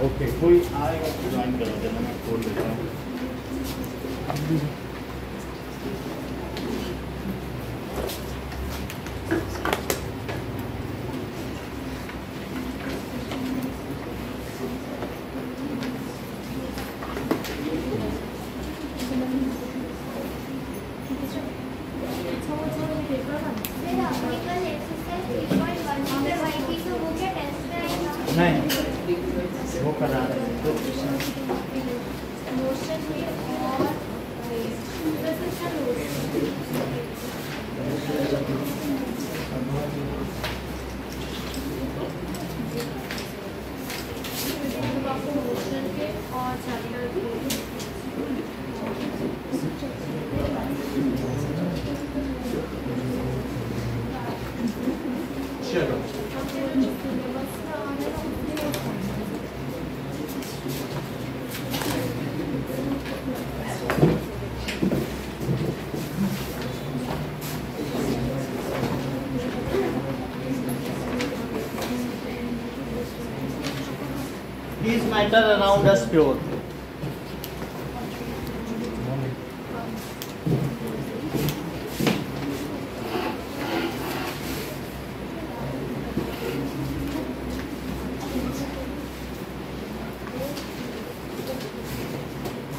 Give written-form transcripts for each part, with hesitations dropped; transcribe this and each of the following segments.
Okay, कोई आएगा तो ज्वाइन करा देना, मैं खोल देता हूँ। नहीं, वो करा रहे हैं तो चलो Is matter around us pure?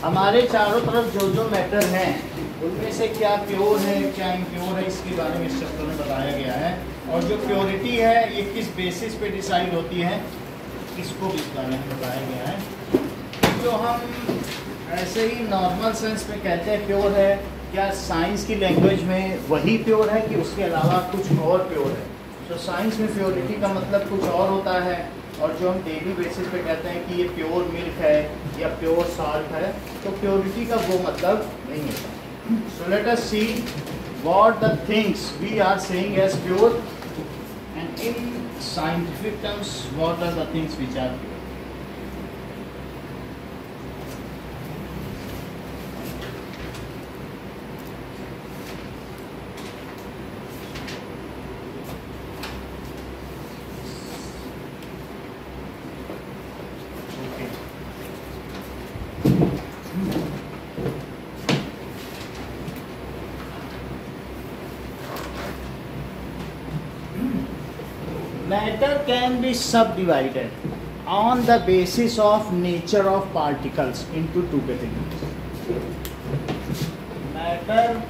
हमारे चारों तरफ जो जो मैटर हैं उनमें से क्या प्योर है क्या इम्प्योर है, इसके बारे में इस चैप्टर में बताया गया है। और जो प्योरिटी है ये किस बेसिस पे डिसाइड होती है, इसको भी इस बारे में बताया गया है। जो हम ऐसे ही नॉर्मल सेंस में कहते हैं प्योर है, क्या साइंस की लैंग्वेज में वही प्योर है कि उसके अलावा कुछ और प्योर है? तो साइंस में प्योरिटी का मतलब कुछ और होता है, और जो हम डेली बेसिस पे कहते हैं कि ये प्योर मिल्क है या प्योर साल्ट है, तो प्योरिटी का वो मतलब नहीं होता। So let us see what the things we are saying as pure and in scientific terms what are the things which are pure. Okay. Matter can be subdivided on the basis of nature of particles into two categories. Matter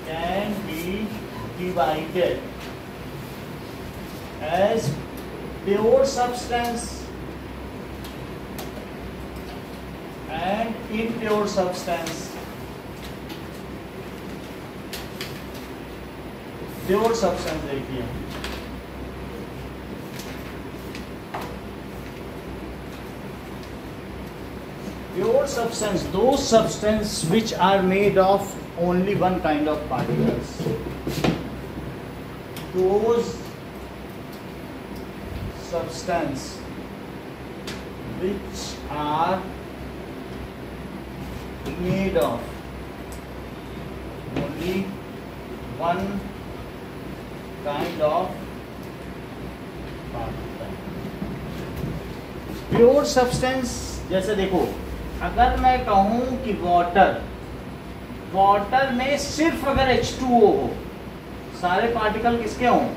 can be divided as pure substance and impure substance. Pure substance देखिए, pure substance, those substance which are made of only one kind of particles. Those substance which are made of only one kind of particle. Pure substance जैसे देखो, अगर मैं कहूं कि water में सिर्फ अगर H2O हो, सारे पार्टिकल किसके हों?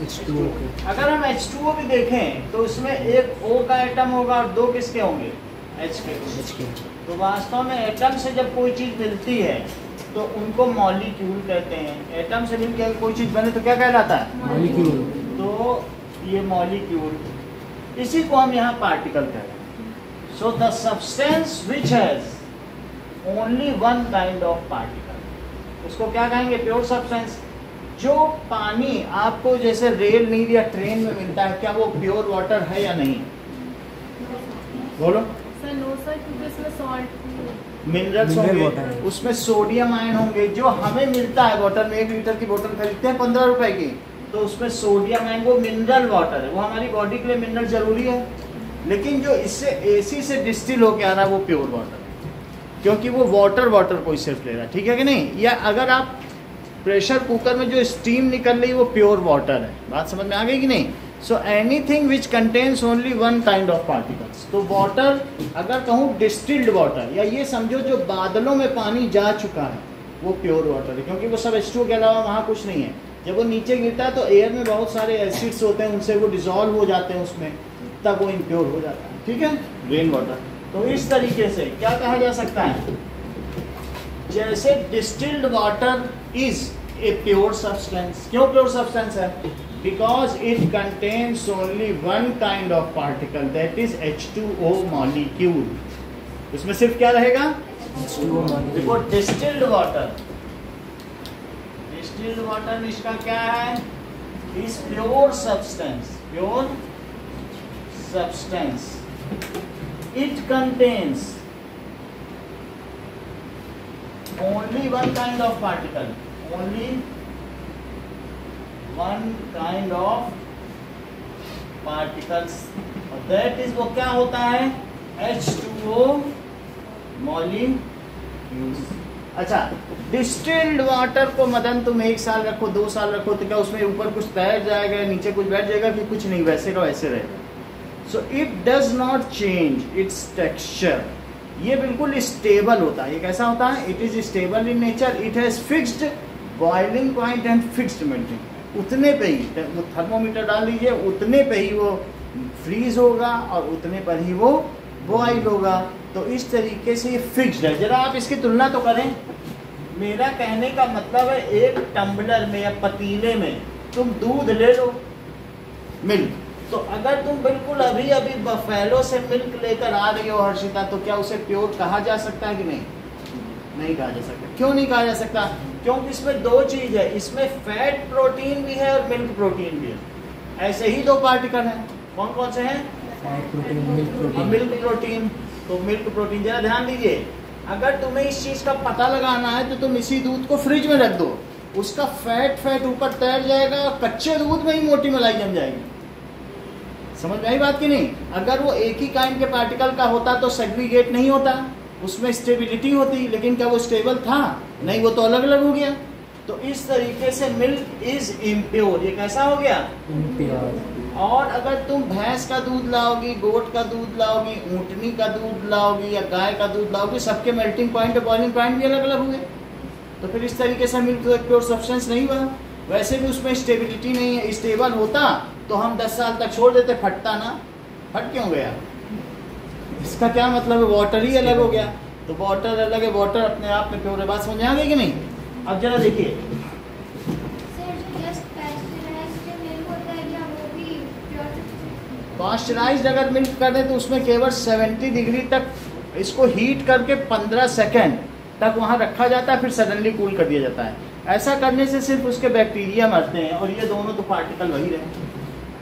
H2O के। अगर हम H2O भी देखें तो उसमें एक O का एटम होगा और दो किसके होंगे? H के। तो वास्तव में एटम से जब कोई चीज़ मिलती है तो उनको मॉलिक्यूल कहते हैं। एटम से मिलकर कोई चीज़ बने तो क्या कहलाता है? मॉलिक्यूल। तो ये मॉलिक्यूल, इसी को हम यहाँ पार्टिकल कहते हैं। So the substance which has only one kind of particle, उसको क्या कहेंगे? Pure substance. जो पानी आपको जैसे रेल नीर या ट्रेन में मिलता है, क्या वो प्योर वाटर है या नहीं? बोलो सर। नो सर, क्योंकि उसमें सॉल्ट मिनरल्स होंगे, उसमें सोडियम आयन होंगे। जो हमें मिलता है वाटर में, 1 लीटर की बोतल खरीदते हैं 15 रुपए की, तो उसमें सोडियम आयन, वो मिनरल वाटर है, वो हमारी बॉडी के लिए मिनरल जरूरी है। लेकिन जो इससे एसी से डिस्टिल होके आ रहा है वो प्योर वाटर है, क्योंकि वो वाटर कोई सिर्फ ले रहा है, ठीक है कि नहीं? या अगर आप प्रेशर कुकर में जो स्टीम निकल रही है वो प्योर वाटर है। बात समझ में आ गई कि नहीं? So anything which contains only one kind of particles. तो वाटर अगर कहूँ डिस्टिल्ड वाटर, या ये समझो जो बादलों में पानी जा चुका है वो प्योर वाटर है, क्योंकि वो सब H2O के अलावा वहाँ कुछ नहीं है। जब वो नीचे गिरता है तो एयर में बहुत सारे एसिड्स होते हैं, उनसे वो डिजॉल्व हो जाते हैं उसमें, तब वो इम्प्योर हो जाता है। ठीक है, रेन वाटर। तो इस तरीके से क्या कहा जा सकता है, जैसे distilled water is a pure substance. क्यों प्योर सब्सटेंस है? Because it contains only one kind of particle, that is H2O molecule. इसमें सिर्फ क्या रहेगा? देखो डिस्टिल्ड वाटर, डिस्टिल्ड वाटर इसका क्या है? Is pure substance, pure substance. It contains only one kind of particle, only one kind of particles, that is वो क्या होता है? H2O molecules. अच्छा, डिस्टिल्ड वाटर को मदन तुम 1 साल रखो, 2 साल रखो, तो क्या उसमें ऊपर कुछ तैर जाएगा, नीचे कुछ बैठ जाएगा कि कुछ नहीं, वैसे का वैसे रहेगा। So it does not change it's texture. ये बिल्कुल स्टेबल होता है। ये कैसा होता है? It is stable in nature, it has fixed boiling point and fixed melting. उतने पे ही वो थर्मोमीटर डाल दीजिए, उतने पे ही वो फ्रीज होगा और उतने पर ही वो बॉइल होगा। तो इस तरीके से ये फिक्स्ड है। जरा आप इसकी तुलना तो करें। मेरा कहने का मतलब है, एक टम्बलर में या पतीले में तुम दूध ले लो, मिल्क, तो अगर तुम बिल्कुल अभी अभी बफेलो से मिल्क लेकर आ रही हो हर्षिता, तो क्या उसे प्योर कहा जा सकता है कि नहीं? नहीं कहा जा सकता। क्यों नहीं कहा जा सकता? क्योंकि इसमें 2 चीज है, इसमें फैट प्रोटीन भी है और मिल्क प्रोटीन भी है। ऐसे ही 2 पार्टिकल हैं। कौन कौन से हैं? Milk protein. तो मिल्क प्रोटीन, जरा ध्यान दीजिए, अगर तुम्हें इस चीज का पता लगाना है तो तुम इसी दूध को फ्रिज में रख दो, उसका फैट ऊपर तैर जाएगा और कच्चे दूध में ही मोटी मलाई जम जाएगी। समझ में आई बात की नहीं? अगर वो एक ही काइंड के पार्टिकल का होता तो सेग्रीगेट नहीं होता, उसमें स्टेबिलिटी होती, लेकिन क्या वो स्टेबल था? नहीं, वो तो अलग अलग हो गया। तो इस तरीके से मिल्क इज इम्प्योर। ये कैसा हो गया? इम्प्योर। और अगर तुम भैंस का दूध लाओगी, गोट का दूध लाओगी, ऊँटनी का दूध लाओगी या गाय का दूध लाओगी, सबके मेल्टिंग पॉइंट और बॉइलिंग पॉइंट भी अलग अलग हुए। तो फिर इस तरीके से मिल्क तो एक प्योर सब्सटेंस नहीं हुआ। वैसे भी उसमें स्टेबिलिटी नहीं है। स्टेबल होता तो हम 10 साल तक छोड़ देते, फटता ना। फट क्यों गया? इसका क्या मतलब है? वाटर ही अलग हो गया। तो वाटर अलग है, वाटर अपने आप में प्योर है। बात समझ आ गई कि नहीं? अब जरा देखिए, पास्चराइज्ड अगर मिल्क कर दें तो उसमें केवल 70 डिग्री तक इसको हीट करके 15 सेकेंड तक वहाँ रखा जाता है, फिर सडनली कूल कर दिया जाता है। ऐसा करने से सिर्फ उसके बैक्टीरिया मरते हैं, और ये दोनों तो पार्टिकल वही रहे।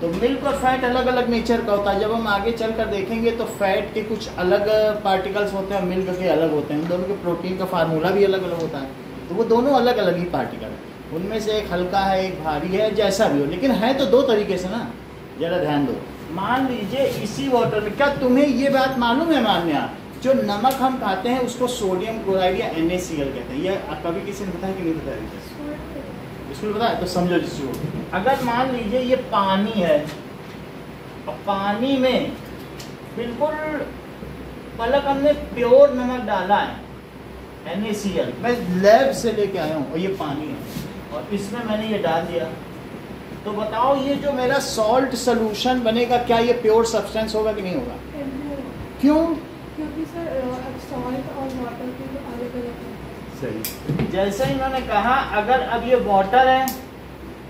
तो मिल्क और फैट अलग अलग नेचर का होता है। जब हम आगे चल कर देखेंगे तो फैट के कुछ अलग पार्टिकल्स होते हैं, मिल्क के अलग होते हैं। उन दोनों के प्रोटीन का फार्मूला भी अलग अलग होता है। तो वो दोनों अलग अलग ही पार्टिकल है। उनमें से एक हल्का है, एक भारी है, जैसा भी हो, लेकिन है तो 2 तरीके से ना। जरा ध्यान दो, मान लीजिए इसी वाटर में, क्या तुम्हें ये बात मालूम है मान्या, जो नमक हम खाते हैं उसको सोडियम क्लोराइड या NaCl कहते हैं। ये कभी किसी ने बताया कि नहीं बताया? इसको बताया तो समझो जिसको। अगर मान लीजिए ये पानी है और पानी में बिल्कुल पलक हमने प्योर नमक डाला है NaCl, मैं लैब से लेके आया हूँ, और ये पानी है और इसमें मैंने ये डाल दिया, तो बताओ ये जो मेरा सॉल्ट सोल्यूशन बनेगा, क्या ये प्योर सब्सटेंस होगा कि नहीं होगा? क्यों? क्योंकि सर सॉल्ट और वाटर के तो अलग अलग है। सही। जैसे इन्होंने कहा, अगर अब ये वाटर है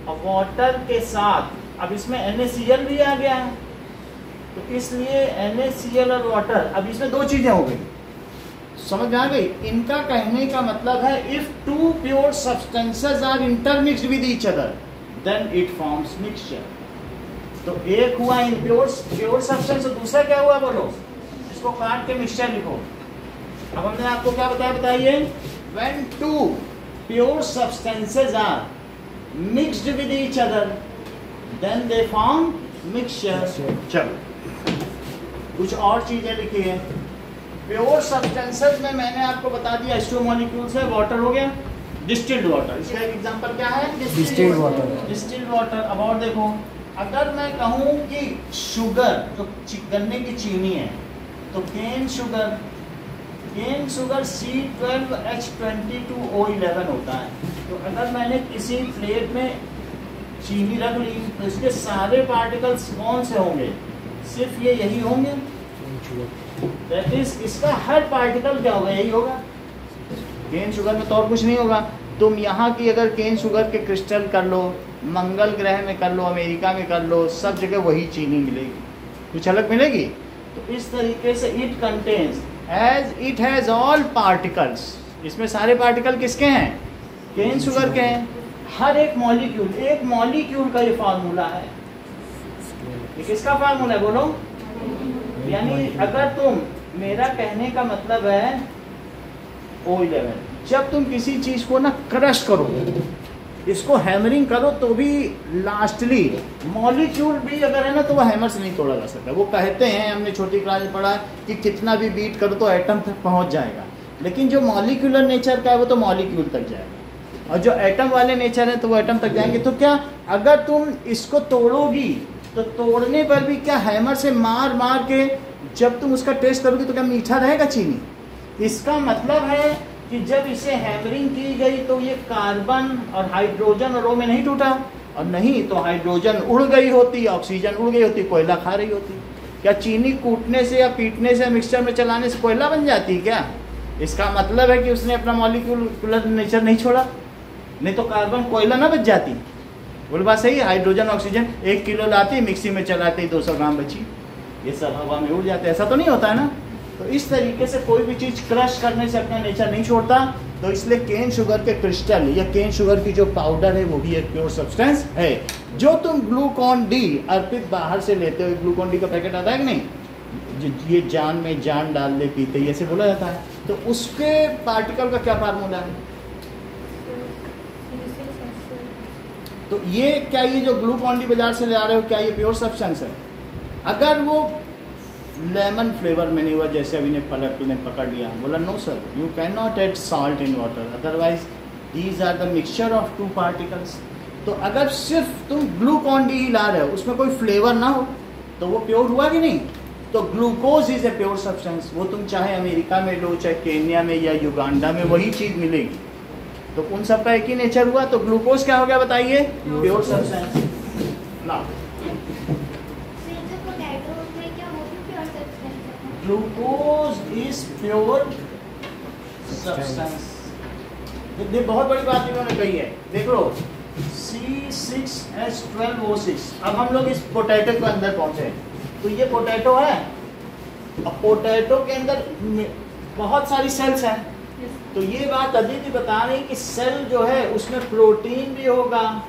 और वाटर के साथ अब इसमें NaCl भी आ गया है, तो इसलिए NaCl और वाटर, अब इसमें 2 चीजें हो गई। समझ आ गई? इनका कहने का मतलब है, if 2 pure substances are intermixed with each other then it forms mixture। तो एक हुआ इम्प्योर प्योर सब्सटेंस, और दूसरा क्या हुआ बोलो? इसको काट के मिक्सचर लिखो। अब हमने आपको क्या बताया, बताइए। when 2 pure substances are mixed with each other then they form mixture। चलो कुछ और चीजें लिखी है। प्योर सब्सटेंसेस में मैंने आपको बता दिया H2O मॉलिक्यूल्स है, वाटर हो गया, डिस्टिल्ड वाटर। इसका एक एग्जांपल क्या है? Distilled water. Distilled water. अब और देखो, अगर मैं कहूँ कि शुगर जो गन्ने की चीनी है, तो केन शुगर C12H22O11 होता है। तो अगर मैंने किसी प्लेट में चीनी रख ली तो इसके सारे पार्टिकल्स कौन से होंगे? सिर्फ यही होंगे। दैट इज इसका हर पार्टिकल क्या होगा? यही होगा। केन शुगर में तो और कुछ नहीं होगा। तुम यहाँ की अगर केन शुगर के क्रिस्टल कर लो, मंगल ग्रह में कर लो, अमेरिका में कर लो, सब जगह वही चीनी मिलेगी, कुछ अलग मिलेगी? तो इस तरीके से it contains as it has all particles, इसमें सारे पार्टिकल किसके हैं? केन शुगर के हैं। हर एक मॉलिक्यूल का ये फार्मूला है। ये किसका फार्मूला है बोलो? यानी अगर तुम, मेरा कहने का मतलब है O11, जब तुम किसी चीज को ना क्रश करो, इसको हैमरिंग करो, तो भी लास्टली मॉलिक्यूल भी अगर है ना तो वो हैमर से नहीं तोड़ा जा सकता। वो कहते हैं, हमने छोटी क्लास में पढ़ा कि कितना भी बीट करो तो एटम तक पहुंच जाएगा, लेकिन जो मॉलिक्यूलर नेचर का है वो तो मॉलिक्यूल तक जाएगा, और जो एटम वाले नेचर है तो वो एटम तक जाएंगे। तो क्या अगर तुम इसको तोड़ोगी तो तोड़ने पर भी क्या हैमर से मार मार के जब तुम उसका टेस्ट करोगे तो क्या मीठा रहेगा चीनी? इसका मतलब है कि जब इसे हैमरिंग की गई तो ये कार्बन और हाइड्रोजन और रो में नहीं टूटा, और नहीं तो हाइड्रोजन उड़ गई होती, ऑक्सीजन उड़ गई होती, कोयला खा रही होती। क्या चीनी कूटने से या पीटने से, मिक्सचर में चलाने से कोयला बन जाती क्या? इसका मतलब है कि उसने अपना मॉलिक्यूलर नेचर नहीं छोड़ा, नहीं तो कार्बन कोयला ना बच जाती। बोल बात सही है। हाइड्रोजन ऑक्सीजन 1 किलो लाती, मिक्सी में चलाते ही 200 ग्राम बची, ये सब हवा में उड़ जाते। ऐसा तो नहीं होता है ना। तो इस तरीके से कोई भी चीज क्रश करने से अपना नेचर नहीं छोड़ता। तो इसलिए केन शुगर के क्रिस्टल या केन शुगर की जो पाउडर है वो भी एक प्योर सब्सटेंस है। जो तुम ग्लूकॉन डी अर्पित बाहर से लेते हो, ग्लूकॉन डी का पैकेट आता है कि नहीं, ये जान में जान डाल ले पीते, ऐसे बोला जाता है, तो उसके पार्टिकल का क्या फार्मूला है? तो ये क्या, ये जो ग्लूकॉन डी बाजार से ले आ रहे हो, क्या ये प्योर सब्सटेंस है? अगर वो लेमन फ्लेवर में नहीं हुआ, जैसे अभी ने पकड़ लिया, बोला no sir, you can not add salt in water, otherwise these are the mixture of 2 particles. तो अगर सिर्फ तुम ग्लूकॉन डी ही ला रहे हो, उसमें कोई फ्लेवर ना हो, तो वो प्योर हुआ कि नहीं? तो glucose is a pure substance. वो तुम चाहे अमेरिका में लो, चाहे केन्या में या युगांडा में, वही चीज मिलेगी। तो उन सब का एक ही नेचर हुआ। तो ग्लूकोज क्या हो गया बताइए? Pure substance. ना ग्लूकोज इज प्योर सब्सटेंस। बहुत बड़ी बात इन्होंने कही है, देख लो C6H12O6। अब हम लोग इस पोटैटो के अंदर पहुंचे, तो ये पोटैटो है, अब पोटैटो के अंदर बहुत सारी सेल्स हैं। तो ये बात अदिति बता रही कि सेल जो है उसमें प्रोटीन भी होगा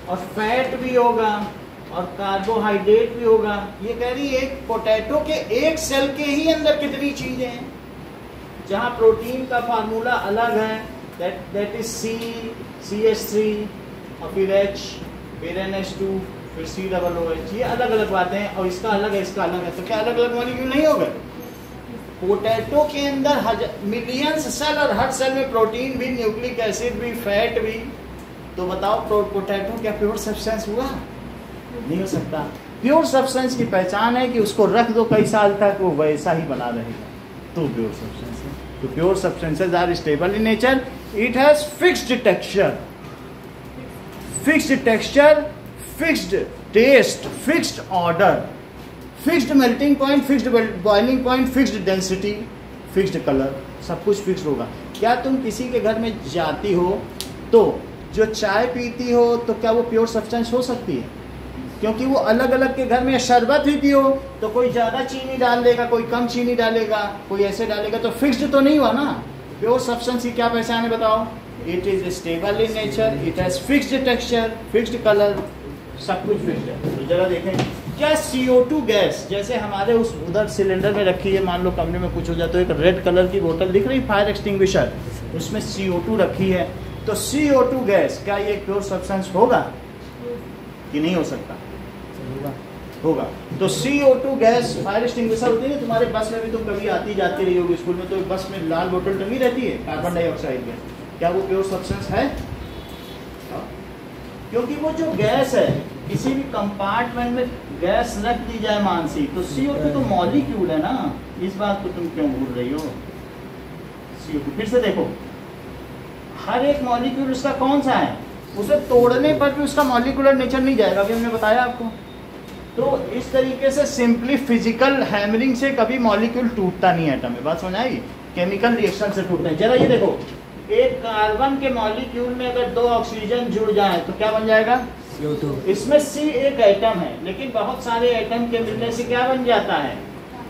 और फैट भी होगा और कार्बोहाइड्रेट भी होगा। ये कह रही है पोटैटो के एक सेल के ही अंदर कितनी चीजें हैं, जहां प्रोटीन का फार्मूला अलग है, दैट इज CH3 और फिर H, फिर NH2, फिर COOH। ये अलग अलग बातें हैं, और इसका अलग है, इसका अलग है। तो क्या अलग अलग मॉलिक्यूल नहीं हो गए? पोटैटो के अंदर मिलियंस सेल, और हर सेल में प्रोटीन भी, न्यूक्लिक एसिड भी, फैट भी। तो बताओ पोटैटो क्या प्योर सब्सटेंस हुआ? नहीं हो सकता। प्योर सब्सटेंस की पहचान है कि उसको रख दो कई साल तक, वो वैसा ही बना रहेगा, तो प्योर सब्सटेंस है। तो pure substances are stable in nature, it has fixed texture, fixed taste, fixed order, fixed melting point, fixed boiling point, fixed density, fixed colour, सब कुछ फिक्स्ड होगा। क्या तुम किसी के घर में जाती हो तो जो चाय पीती हो, तो क्या वो प्योर सब्सटेंस हो सकती है? क्योंकि वो अलग अलग के घर में, शरबत भी पियो तो कोई ज़्यादा चीनी डाल देगा, कोई कम चीनी डालेगा, कोई ऐसे डालेगा, तो फिक्स्ड तो नहीं हुआ ना। प्योर सब्सटेंस की क्या पहचान है बताओ? It is stable in nature, it has fixed texture, fixed colour, सब कुछ फिक्स्ड है। तो जरा देखें, क्या CO2 गैस जैसे हमारे उस उधर सिलेंडर में रखी है, मान लो कमरे में कुछ हो जाए तो एक रेड कलर की बोतल दिख रही, फायर एक्सटिंग्विशर, उसमें CO2 रखी है, तो CO2 गैस क्या ये प्योर सब्सटेंस होगा कि नहीं हो सकता? होगा। तो CO2 गैस फायर एक्सटिंग्विशर होती है। तुम्हारे बस में भी तुम कभी आती जाती रही होगी स्कूल में, तो बस में लाल बोतल टंगी रहती है, कार्बन डाइऑक्साइड गैस, क्या वो प्योर सब्सटेंस है? क्योंकि वो जो गैस है किसी भी कंपार्टमेंट में गैस रख दी जाए मानसी, तो CO2 तो मॉलिक्यूल है ना, इस बात को तुम क्यों भूल रही हो? CO2 फिर से देखो, हर एक मॉलिक्यूल उसका कौन सा है, उसे तोड़ने पर भी उसका मॉलिक्यूलर नेचर नहीं जाएगा, अभी हमने बताया आपको। तो इस तरीके से सिंपली फिजिकल हैमरिंग से कभी मॉलिक्यूल टूटता नहीं है एटम में, बात समझ आई? केमिकल रिएक्शन से टूटते हैं। जरा ये देखो, एक कार्बन के मॉलिक्यूल में अगर 2 ऑक्सीजन जुड़ जाए तो क्या बन जाएगा? CO2। इसमें C एक एटम है, लेकिन बहुत सारे एटम के मिलने से क्या बन जाता है?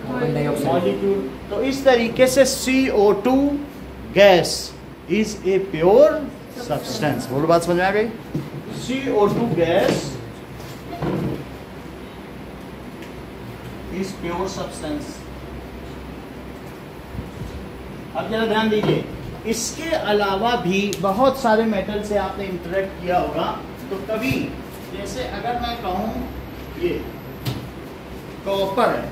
Carbon dioxide. मॉलिक्यूल। तो इस तरीके से CO2 gas is a pure substance. बोलो, बात समझ में आ गई? CO2 gas is pure substance. अब जरा ध्यान दीजिए, इसके अलावा भी बहुत सारे मेटल से आपने इंटरेक्ट किया होगा। तो कभी जैसे अगर मैं कहूँ ये कॉपर है,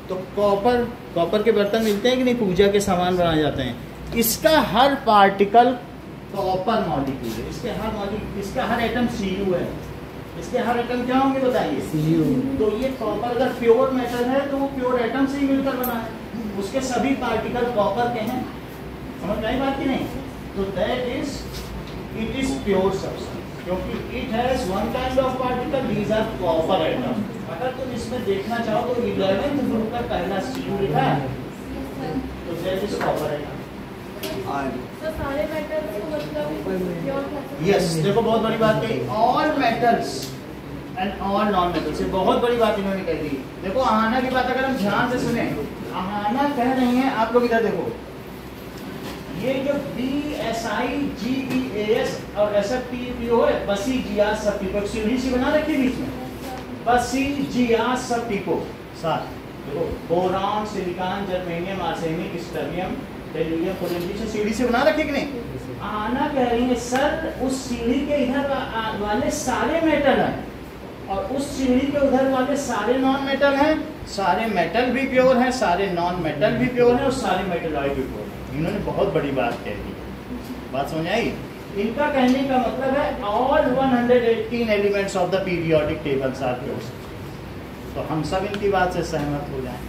तो कॉपर के बर्तन मिलते हैं कि नहीं, पूजा के सामान बनाए जाते हैं, इसका हर पार्टिकल कॉपर मॉलिक्यूल है, इसका हर एटम Cu है, इसके हर एटम क्या होंगे बताइए? Cu। तो ये कॉपर अगर प्योर मेटल है तो वो प्योर एटम से ही मिलकर बना है, उसके सभी पार्टिकल कॉपर के हैं। समझ में आई बात की नहीं? तो that is it is pure substance, क्योंकि it has one kind of particle, these are copper atom. अगर तुम इसमें देखना चाहो तो 11th ग्रुप का पहला Cu लिखा है, तो दैट इज कॉपर एटम। तो सारे मेटल्स को मतलब यस, देखो बहुत बड़ी बात कही, all metals and all non metals, ये बहुत बड़ी बात इन्होंने कह दी। देखो आहाना की बात अगर हम ध्यान से सुने, आहाना कह रही हैं, आप लोग इधर देखो, ये जो BSIGEAS और SFTPO है, BSIGEAS सब टीको, सीढ़ी सी बना रखी बीच में, BSIGEAS सब टीको साथ। देखो बोरान, सिलिकॉन, जर्मेनियम, आर्सेनिक, स्टर्नियम, टेल्यूरियम, पोलेनियम से सीढ़ी से बना रखे कि नहीं? आना कह रही है सर, उस सीढ़ी के इधर वाले सारे मेटल हैं और उस सीढ़ी के उधर वाले सारे नॉन मेटल हैं। सारे मेटल भी प्योर हैं, सारे नॉन मेटल भी प्योर हैं और सारे मेटलॉइड भी प्योर हैं। इन्होंने बहुत बड़ी बात कह दी, बात समझ आई? इनका कहने का मतलब है all 118 elements of the periodic tables are pure. तो हम सब इनकी बात से सहमत हो जाएं।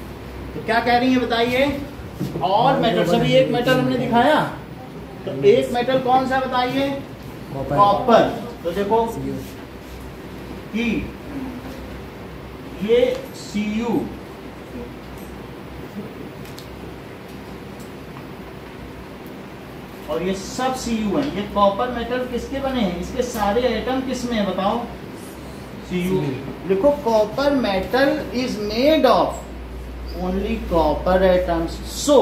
तो क्या कह रही है बताइए? ऑल मेटल, सभी एक मेटल हमने दिखाया, तो एक मेटल कौन सा बताइए? कॉपर। तो देखो कि ये Cu और ये सब Cu है। ये कॉपर मेटल किसके बने हैं? इसके सारे एटम किस में है बताओ? Cu। लिखो copper metal is made of only copper atoms, so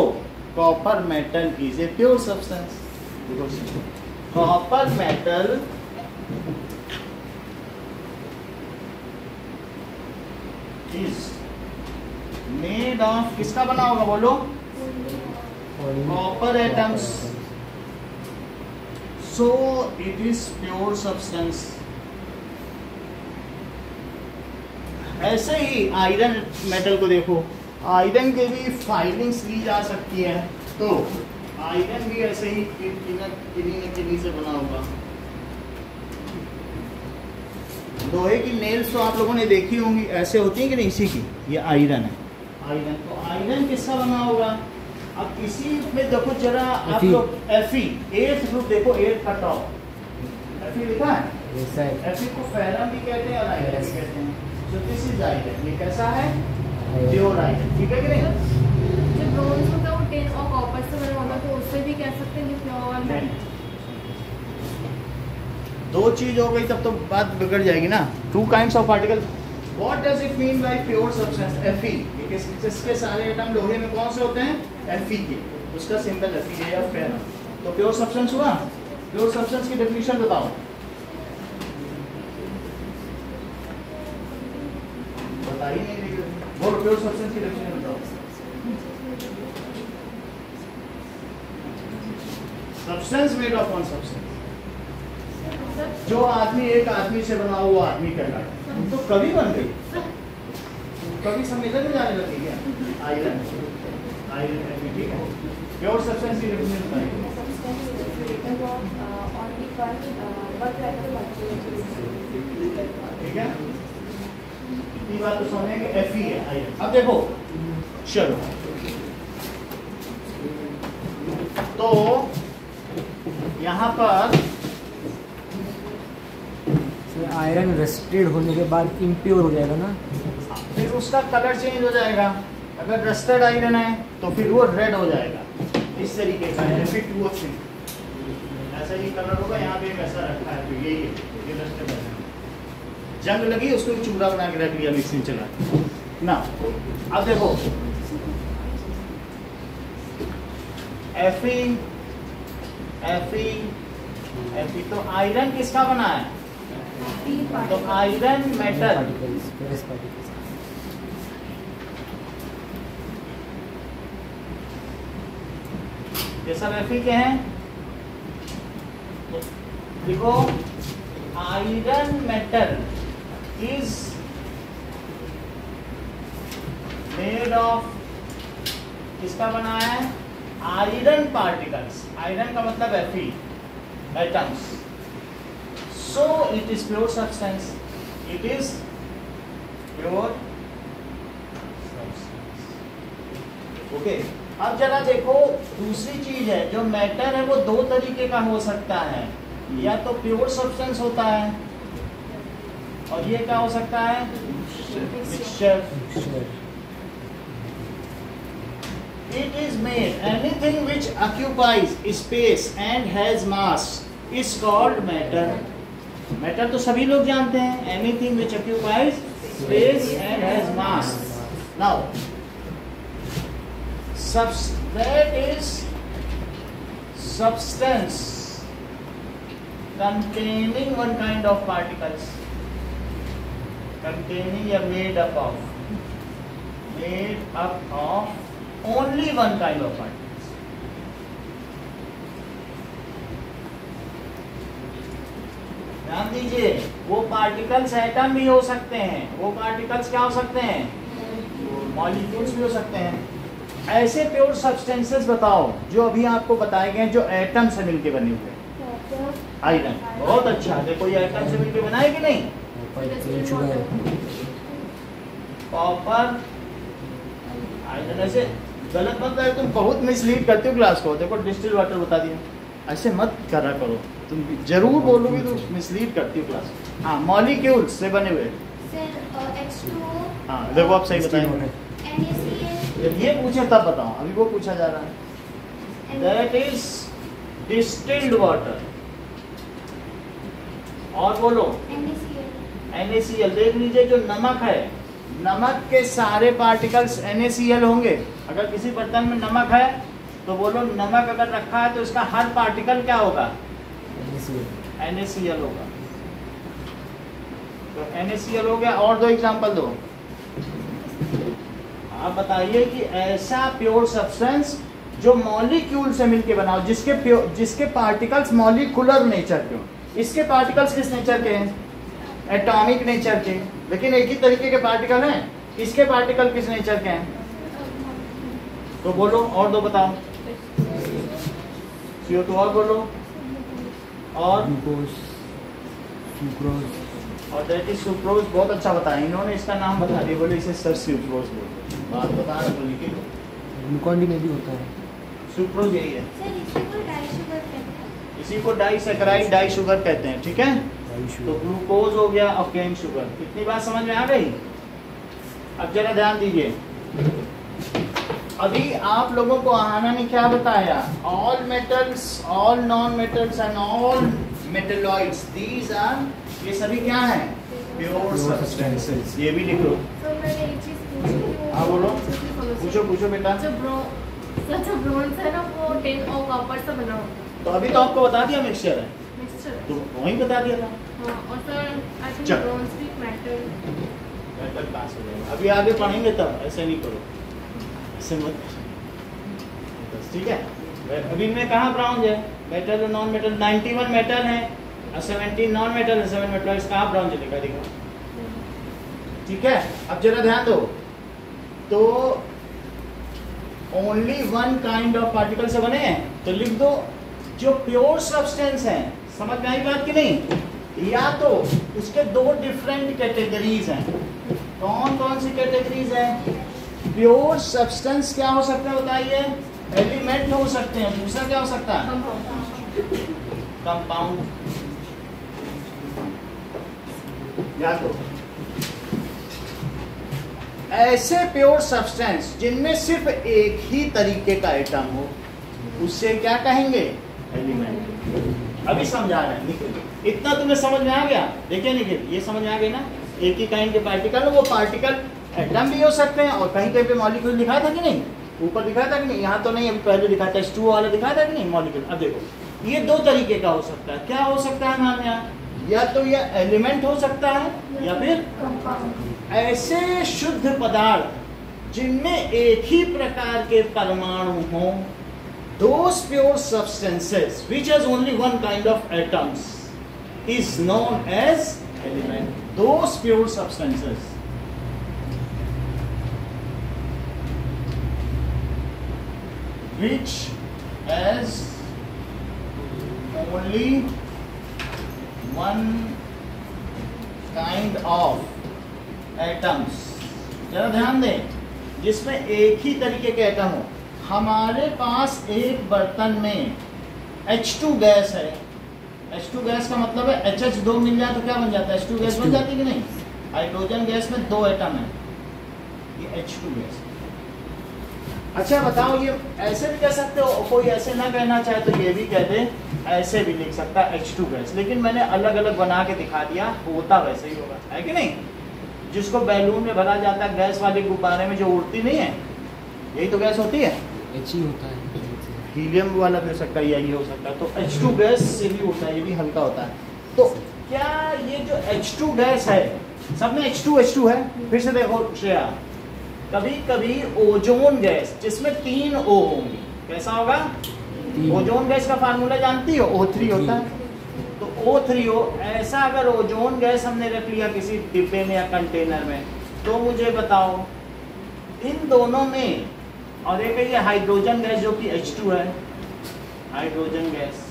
copper metal is a pure substance. Copper metal is made of, किसका बना होगा बोलो? Copper atoms, so it is pure substance. ऐसे ही आयरन मेटल को देखो, आयरन के भी फाइलिंग्स ली जा सकती है, तो आयरन भी ऐसे ही किन्हीं से बना होगा। लोहे की नेल्स तो आप लोगों ने देखी होंगी, ऐसे होती है कि नहीं? इसी की ये आयरन है। आयरन, तो आयरन किसका बना होगा? अब इसी में देखो जरा आप लोग Fe 8th ग्रुप देखो, 8 का टॉप Fe लिखा है। Fe को फेरम भी कहते हैं और आयरन भी कहते हैं। तो दिस इज आयरन, ये कैसा है? प्योर आयरन, ठीक है कि नहीं? जो ब्रोंज होता है वो टिन और कॉपर से बना होता है, तो उससे भी कह सकते हैं कि प्योर है। दो चीज हो गई तब तो बात बिगड़ जाएगी ना। Two kinds of particle, what does it mean by pure substance? Fe, जिसके सारे एटम लोहे में कौन से होते हैं? Fe के, उसका सिंबल Fe है या फेरम। तो प्योर सब्सटेंस हुआ। प्योर सब्सटेंस की डेफिनेशन बताओ, बता ही नहीं रही। बोलो प्योर सब्सटेंस की डेफिनेशन बताओ। Substance made of one substance, जो आदमी एक आदमी से बना हुआ आदमी कहलाता है। तो कभी बन गई, कभी सम्मेलन में जाने लगी क्या? आयरन, आयरन, ठीक है। प्योर सब्सटेंस की डेफिनेशन बताइए। ठीक है। इतनी बात तो समझे कि Fe है आयरन। अब देखो चलो, तो यहाँ पर आयरन रस्टेड होने के बाद इम्प्योर हो जाएगा ना, फिर उसका कलर चेंज हो जाएगा। अगर रस्टर्ड आयरन है तो फिर वो रेड हो जाएगा, इस तरीके का है Fe2O3 ऐसा ही कलर होगा। यहाँ पे एक ऐसा रखा है, तो यही है, ये रस्टर्ड आयरन। जंग लगी उसको चूड़ा बना के रख लिया मिक्सिंग चला ना। अब देखो Fe तो आयरन किसका बना है? तो आयरन मेटल ये सब Fe के हैं। देखो iron metal is made of, किसका बना है? Iron particles. आयरन का मतलब Fe atoms. So it is pure substance. It is pure substance. Okay. अब जरा देखो दूसरी चीज है, जो मैटर है वो दो तरीके का हो सकता है, या तो प्योर सब्सटेंस होता है और ये क्या हो सकता है? Mixture. It is made, anything which occupies space and has mass is called matter. Matter तो सभी लोग जानते हैं, anything which occupies space and has mass. Now that is substance containing one kind of particles, containing या made up of only one kind of particles. ध्यान दीजिए, वो particles atom भी हो सकते हैं, वो पार्टिकल्स क्या हो सकते हैं? मॉलिक्यूल्स भी हो सकते हैं। ऐसे प्योर सब्सटेंसेस बताओ जो अभी आपको बताए गए, जो एटम से मिलके बने हुए। आयरन, बहुत अच्छा। देखो ये एटम से मिलके बनाए कि नहीं? Copper, iron. ऐसे गलत मत है, तुम बहुत मिसलीड करते हो क्लास को। देखो डिस्टिल वाटर बता दिया, ऐसे मत करा करो, तुम जरूर बोलोगे तो मिसलीड करती हो क्लास। हाँ, मॉलिक्यूल्स से बने हुए। हाँ देखो आप सही बताएंगे। जब ये पूछे तब बताओ, अभी वो पूछा जा रहा है। That is distilled water. और बोलो NaCl। देख लीजिए जो नमक है, नमक के सारे पार्टिकल्स NaCl होंगे। अगर किसी बर्तन में नमक है तो बोलो नमक अगर रखा है तो इसका हर पार्टिकल क्या होगा? NaCl होगा। तो NaCl हो गया। और दो एग्जांपल दो। आप बताइए कि ऐसा प्योर सब्सटेंस जो मॉलिक्यूल से मिलके बनाओ, जिसके पार्टिकल्स मॉलिक्यूलर नेचर के हो। इसके पार्टिकल्स किस नेचर के हैं? एटॉमिक नेचर के, लेकिन एक ही तरीके के पार्टिकल हैं। इसके पार्टिकल किस नेचर के हैं? तो बोलो, और दो बताओ। CO2 और बोलो। और और दैट इज सुक्रोज। बहुत अच्छा बताया इन्होंने, इसका नाम बता दिया। बोले इसे सर सुक्रोज बोलते। बात बता रहा बोली कि ग्लूकोन में भी होता है। सुक्रोज यही है। इसी को डाइसैकेराइड डाई शुगर कहते हैं, ठीक है। तो ग्लूकोज हो गया और केन शुगर। कितनी बात समझ में आ गई? अब जरा ध्यान दीजिए, अभी आप लोगों को आहाना ने क्या बताया? All metals, all non metals and all metalloids, these are, ये सभी क्या हैं? Pure substances. ये भी लिखो। हाँ बोलो, पूछो पूछो बेटा। ब्रोंज है ना, वो टिन और कॉपर से बना होता है। तो अभी तो आपको बता दिया मिक्सचर है, मिक्सचर तो वही बता दिया था। हाँ, और सर आई थिंक चल। ब्रोंज भी मेटल पास हो जाएगा। अभी आगे पढ़ेंगे तब, ऐसे नहीं करो, ऐसे मत, ठीक है। अभी इनमें कहाँ ब्राउन्ज है? मेटल और नॉन मेटल। 91 मेटल है और 17 नॉन मेटल है, 7 मेटल। कहाँ ब्राउन्ज है? दिखा। ठीक है, अब जरा ध्यान दो। तो only one kind of particle से बने हैं, तो लिख दो जो प्योर सब्सटेंस है। समझ में आई बात कि नहीं? या तो उसके दो डिफरेंट कैटेगरीज हैं। कौन कौन सी कैटेगरीज हैं? प्योर सब्सटेंस क्या हो सकता है बताइए? एलिमेंट हो सकते हैं। दूसरा क्या हो सकता है? कंपाउंड। याद हो, ऐसे प्योर सब्सटेंस जिनमें सिर्फ एक ही तरीके का एटम हो, उससे क्या कहेंगे? एलिमेंट। अभी समझा रहे हैं निखिल, इतना तुम्हें समझ में आ गया? देखिए निखिल, ये समझ में आ गई ना? एक ही काइंड के पार्टिकल, वो पार्टिकल एटम भी हो सकते हैं और कहीं कहीं पे मॉलिक्यूल दिखाया था कि नहीं? ऊपर दिखाया था कि नहीं? यहाँ तो नहीं, अभी पहले दिखाया था, H2O वाला दिखाया था कि नहीं मॉलिक्यूल? अब देखो, ये दो तरीके का हो सकता है। क्या हो सकता है मैम? यहाँ या तो ये एलिमेंट हो सकता है या फिर ऐसे शुद्ध पदार्थ जिनमें एक ही प्रकार के परमाणु हों, those pure substances which has only one kind of atoms is known as element. Those pure substances which has only one kind of atoms, जरा ध्यान दें, जिसमें एक ही तरीके के एटम हो। हमारे पास एक बर्तन में H2 गैस है। H2 गैस का मतलब है HH2 मिल जाए तो क्या बन जाता है? H2 गैस बन जाती है कि नहीं? हाइड्रोजन गैस में दो एटम है, ये H2 गैस। अच्छा बताओ, ये ऐसे भी कह सकते हो, कोई ऐसे ना कहना चाहे तो ये भी कह दे, ऐसे भी लिख सकता है H2 गैस, लेकिन मैंने अलग अलग बना के दिखा दिया, होता वैसे ही होगा, है कि नहीं? जिसको बैलून में भरा जाता है गैस वाले गुब्बारे में जो उड़ती नहीं है, यही तो गैस होती है। H ही होता है। हीलियम वाला भी हो सकता है, यही हो सकता है। तो H2 गैस से भी होता है, ये भी हल्का होता है। तो क्या ये जो H2 गैस है, सब में H2 है? फिर से देखो श्रेया, कभी कभी ओजोन गैस जिसमें 3 O होंगी, कैसा होगा? ओजोन गैस का फार्मूला जानती हो? O3 होता है। तो O3O, ऐसा अगर ओजोन गैस हमने रख लिया किसी डिब्बे में या कंटेनर में, तो मुझे बताओ इन दोनों में, और एक है ये हाइड्रोजन गैस जो कि H2 है, हाइड्रोजन गैस,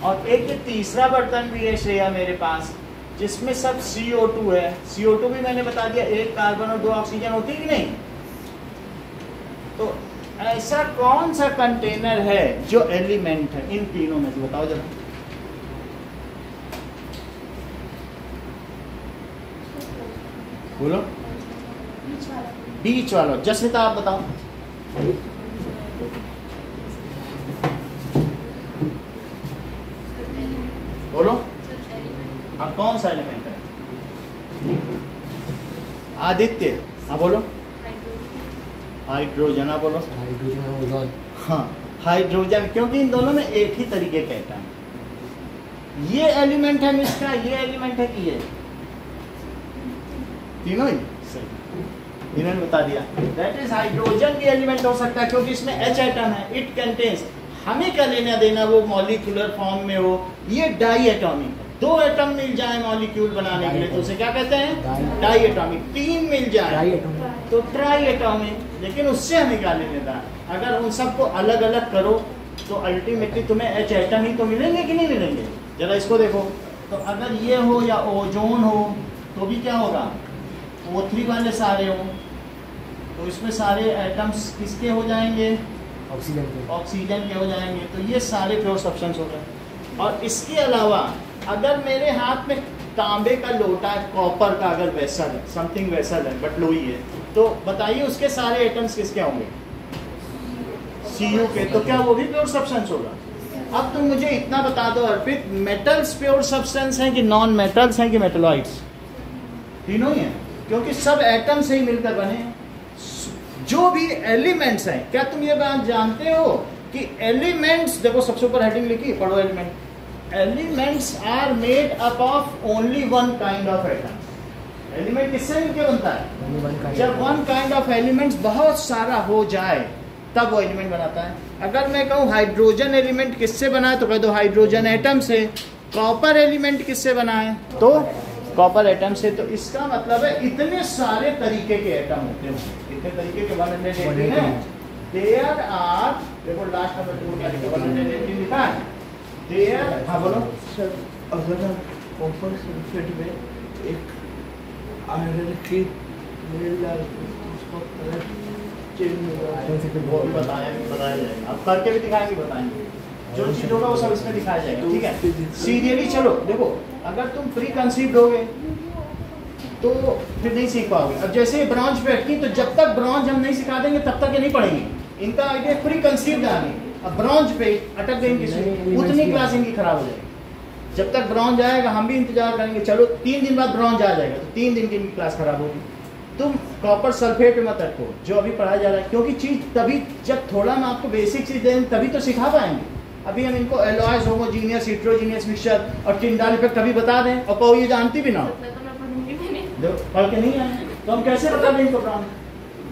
और एक ये तीसरा बर्तन भी है श्रेया मेरे पास जिसमें सब CO2 है। CO2 भी मैंने बता दिया, एक कार्बन और 2 ऑक्सीजन होती है कि नहीं? तो ऐसा कौन सा कंटेनर है जो एलिमेंट है इन तीनों में से? बताओ जरा। बोलो। बीच वाला। जसमिता आप बताओ। बोलो। हाँ, कौन सा एलिमेंट है? आदित्य, हाँ बोलो। हाइड्रोजन, हाँ बोलो। हाइड्रोजन। हाँ, हाइड्रोजन, क्योंकि इन दोनों में एक ही तरीके का एटम। ये एलिमेंट है इसका, ये एलिमेंट है कि ये तीनों ही सही, इन्होंने बता दिया। दैट इज हाइड्रोजन भी एलिमेंट हो सकता है क्योंकि इसमें H एटम है। इट कंटेन्स, हमें क्या लेना देना वो मॉलिक्यूलर फॉर्म में हो, ये डाई एटॉमिक, 2 एटम मिल जाए मॉलिक्यूल बनाने के लिए तो उसे क्या कहते हैं? Die atomic. 3 मिल जाए तो ट्राई एटॉमिक। लेकिन उससे हमें क्या लेने देना? अगर उन सबको अलग अलग करो तो अल्टीमेटली तुम्हें H एटम ही तो मिलेंगे कि नहीं मिलेंगे? जरा इसको देखो, तो अगर ये हो या ओजोन हो तो भी क्या होगा? O3 वाले सारे हो तो इसमें सारे एटम्स किसके हो जाएंगे? ऑक्सीजन के। ऑक्सीजन के हो जाएंगे। तो ये सारे प्योर सब्सटेंस हो गए। और इसके अलावा अगर मेरे हाथ में तांबे का लोटा है, कॉपर का अगर वेसल है, समथिंग वेसल है बट लोई है, तो बताइए उसके सारे एटम्स किसके होंगे? Cu के। तो क्या वो भी प्योर सब्सटेंस होगा? अब तुम मुझे इतना बता दो अर्पित, मेटल्स प्योर सब्सटेंस हैं कि नॉन मेटल्स हैं कि मेटलॉइड्स? तीनों ही हैं, क्योंकि सब एटम से ही मिलकर बने हैं। जो भी एलिमेंट्स हैं, क्या तुम ये बात जानते हो कि एलिमेंट्स, देखो सबसे ऊपर हेडिंग लिखी, पढ़ो element. Elements are made up of only one kind of atom. Element किससे मिलकर बनता है? जब वन काइंड ऑफ एलिमेंट्स बहुत सारा हो जाए तब वो एलिमेंट बनाता है। अगर मैं कहूँ हाइड्रोजन एलिमेंट किससे बना है तो कह दो हाइड्रोजन एटम से। कॉपर एलिमेंट किससे बना है तो कॉपर एटम से। तो इसका मतलब है इतने सारे तरीके के एटम होते हैं, इतने तरीके के 180 हैं। देयर आर, देखो लास्ट नंबर 2 क्या लिखा, 180 लिखा है। देयर, हाँ बोलो सर, अगर कॉपर सल्फेट में एक आयरन की वो भी बताया जाएगा, आप करके भी दिखाएंगे, बताएंगे जो चीज होगा वो सब इसमें दिखाया जाएगा। ठीक है, सीरियली चलो देखो, अगर तुम प्री कंसीव्ड होगे तो फिर नहीं सीख पाओगे। अब जैसे ब्रॉन्ज पे अटकी, तो जब तक ब्रॉन्ज हम नहीं सिखा देंगे तब तक ये नहीं पढ़ेंगे। इनका आइडिया प्री कंसीव्ड आ गई, अब ब्रॉन्ज पे अटक गई, उतनी क्लास इनकी खराब हो जाएगी। जब तक ब्रॉन्ज आएगा हम भी इंतजार करेंगे, चलो 3 दिन बाद ब्रॉन्ज आ जाएगा तो 3 दिन की इनकी क्लास खराब होगी। तुम कॉपर सल्फेट पे मत अटको जो अभी पढ़ाया जा रहा है, क्योंकि चीज तभी जब थोड़ा मैं आपको बेसिक चीज दें तभी तो सिखा पाएंगे। अभी हम इनको एलॉयज, होमोजीनियस, हेटेरोजीनियस मिक्सचर और टिंडाल इफेक्ट कभी बता दें और कहो ये जानती भी ना हो, पढ़ के नहीं आए तो हम कैसे बता दें इनको?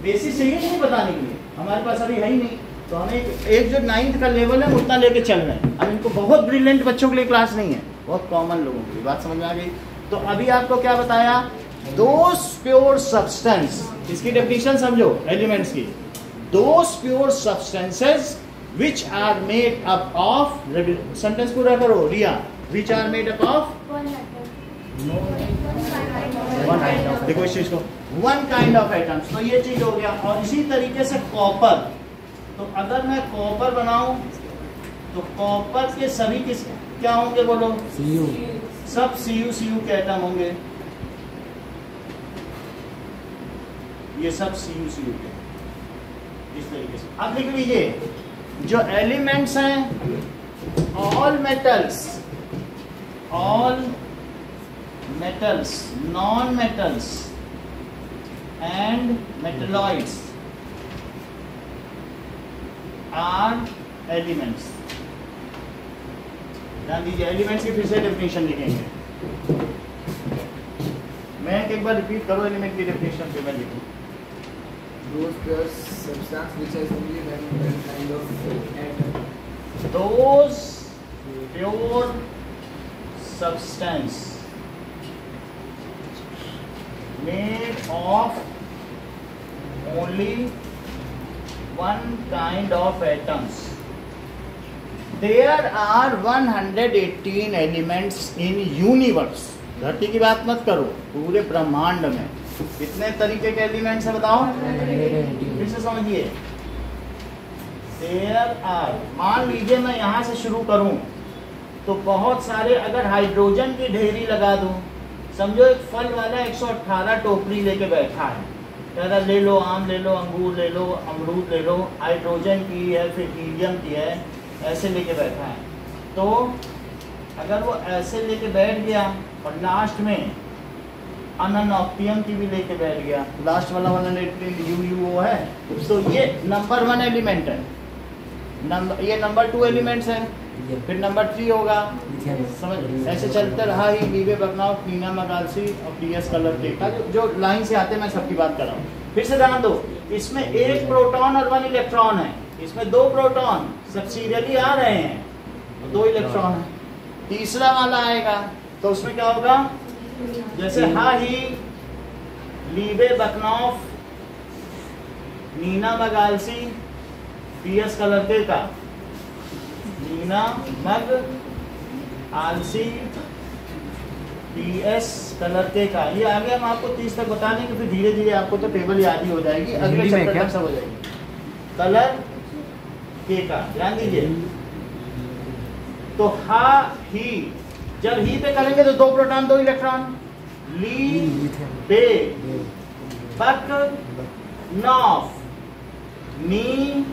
बेसिक चाहिए नहीं बताने के लिए, हमारे पास अभी है ही नहीं। तो हमें एक जो 9th का लेवल है उतना लेके चल रहे हैं। अब इनको बहुत ब्रिलियंट बच्चों के लिए क्लास नहीं है, बहुत कॉमन लोगों की बात समझ में आ गई। तो अभी आपको क्या बताया? दोस प्योर सब्सटेंस, इसकी डेफिनेशन समझो एलिमेंट्स की। Those pure substances which are made up of, sentence पूरा करो रिया, which are made up of one kind of, देखो इस चीज को one kind of atoms, तो ये चीज हो गया। और इसी तरीके से कॉपर, तो अगर मैं कॉपर बनाऊं तो कॉपर के सभी किस क्या होंगे बोलो? Cu, सब Cu के एटम होंगे, ये सब Cu के इस तरीके से। अब लिख लीजिए जो एलिमेंट्स हैं, all metals, non metals and metalloids are elements. ध्यान दीजिए, एलिमेंट्स की फिर से डेफिनेशन लिखेंगे। मैं एक बार रिपीट करो एलिमेंट की डेफिनेशन, फिर मैं लिखूं। Those pure substance which has only one kind of atom. Those pure substance made of only one kind of atoms. There are 118 elements in universe. धरती की बात मत करो, पूरे ब्रह्मांड में कितने तरीके के एलिमेंट्स है बताओ? फिर से समझिए। देयर आर, मान लीजिए मैं यहाँ से शुरू करूँ तो बहुत सारे, अगर हाइड्रोजन की ढेरी लगा दूँ, समझो एक फल वाला 118 टोकरी लेके बैठा है, कह रहा ले लो आम, ले लो अंगूर, ले लो अमरूद, ले लो, हाइड्रोजन की है, फिर हीलियम की है, ऐसे लेके बैठा है। तो अगर वो ऐसे लेके बैठ गया और लास्ट में अननॉक्टियम की भी लेके बैठ गया, लास्ट वाला 118 UUO है, तो ये नंबर 1 एलिमेंट है, ये नंबर 2 एलिमेंट्स है, फिर नंबर 3 होगा, समझ ऐसे चलते रहा ही। लीबे बर्नौली, टीना मगालसी और टीएस कलर का जो लाइन से आते हैं, मैं सबकी बात कर रहा हूँ। फिर से ध्यान दो, इसमें 1 प्रोटॉन और 1 इलेक्ट्रॉन है, इसमें 2 प्रोटॉन सब सीरियली आ रहे हैं, 2 इलेक्ट्रॉन है। तीसरा वाला आएगा तो उसमें क्या होगा? जैसे ही, लीबे बर्नौली, नीना मगालसी, टीएस कलर का, नीना मग आलसी, टीएस कलर का, ये आगे हम आपको 30 तक बता देंगे, फिर धीरे धीरे आपको तो टेबल याद ही हो जाएगी, अगले चैप्टर तक सब हो जाएगी। कलर के का ध्यान दीजिए। तो ही, जब ही पे करेंगे तो 2 प्रोटॉन 2 इलेक्ट्रॉन, ली पे बक नॉफ, नी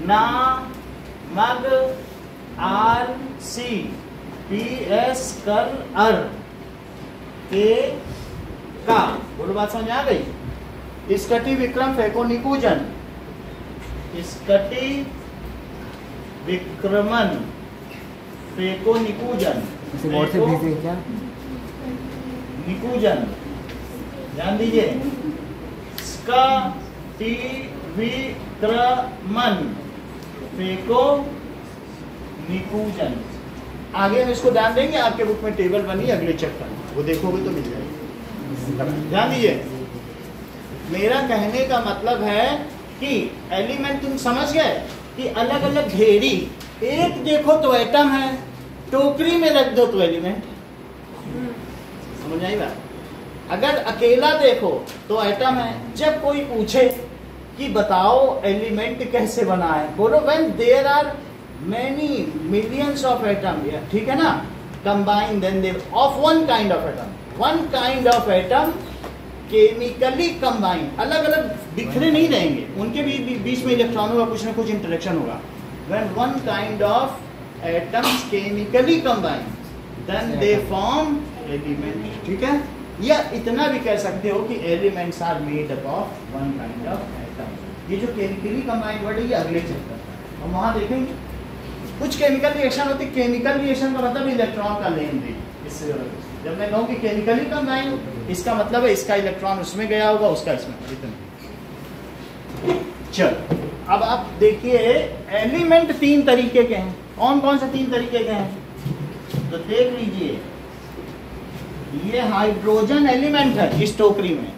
ना मग आर सी, पी एस कर अर के का, बोलो बात समझ आ गई? स्कटी विक्रम फेको निकूजन, स्कटी विक्रमन फेको निकूजन, क्या निकूजन, ध्यान दीजिए। स्का टी विक्रमन फेको निकूजन। आगे हम इसको ध्यान देंगे, आपके बुक में टेबल बनी अगले चैप्टर, वो देखोगे तो मिल जाएगी। ध्यान दीजिए, मेरा कहने का मतलब है कि एलिमेंट तुम समझ गए कि अलग अलग ढेरी, एक देखो तो एटम है, टोकरी में रख दो तो एलिमेंट। समझ आई बात? अगर अकेला देखो तो एटम है। जब कोई पूछे कि बताओ एलिमेंट कैसे बना है, बोलो when there are many millions of atom, ठीक है ना, combine then they of one kind of atom, one kind of atom chemically combine, अलग अलग बिखरे नहीं रहेंगे, उनके बीच में इलेक्ट्रॉनों का कुछ ना कुछ इंटरेक्शन होगा। When one kind of atoms chemically combine then they form element, ठीक है। या इतना भी कह सकते हो कि elements are made up of one kind of atom. ये जो केमिकली कंबाइंड वर्ड है ये अगले चैप्टर है, हम वहां देखेंगे। कुछ केमिकल रिएक्शन होती है, केमिकल रिएक्शन का मतलब इलेक्ट्रॉन का लेन देन। इससे जब मैं कहूँ कि केमिकली कंबाइंड, इसका मतलब है इसका इलेक्ट्रॉन उसमें गया होगा, उसका इसमें, इतना। चलो अब आप देखिए एलिमेंट तीन तरीके के हैं। कौन कौन से तीन तरीके के हैं तो देख लीजिए। ये हाइड्रोजन एलिमेंट है इस टोकरी में।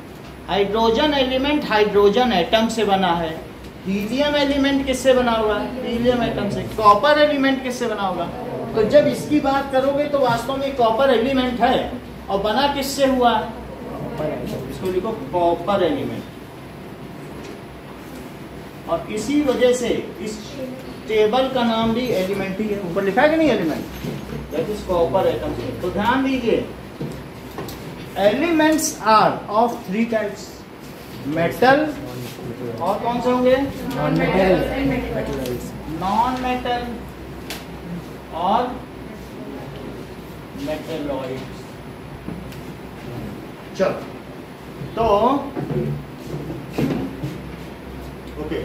हाइड्रोजन एलिमेंट हाइड्रोजन एटम से बना है। हीलियम एलिमेंट किससे बना होगा, हीलियम एटम से। कॉपर एलिमेंट किससे बना होगा, तो जब इसकी बात करोगे तो वास्तव में कॉपर एलिमेंट है और बना किससे हुआ, इसको लिखो कॉपर एलिमेंट। और इसी वजह से इस टेबल का नाम भी एलिमेंट ही है, ऊपर लिखा है कि नहीं element, that is copper atom. तो ध्यान दीजिए elements are of three types, metal और कौन से होंगे, नॉन मेटल और मेटलॉइड। चलो तो ओके,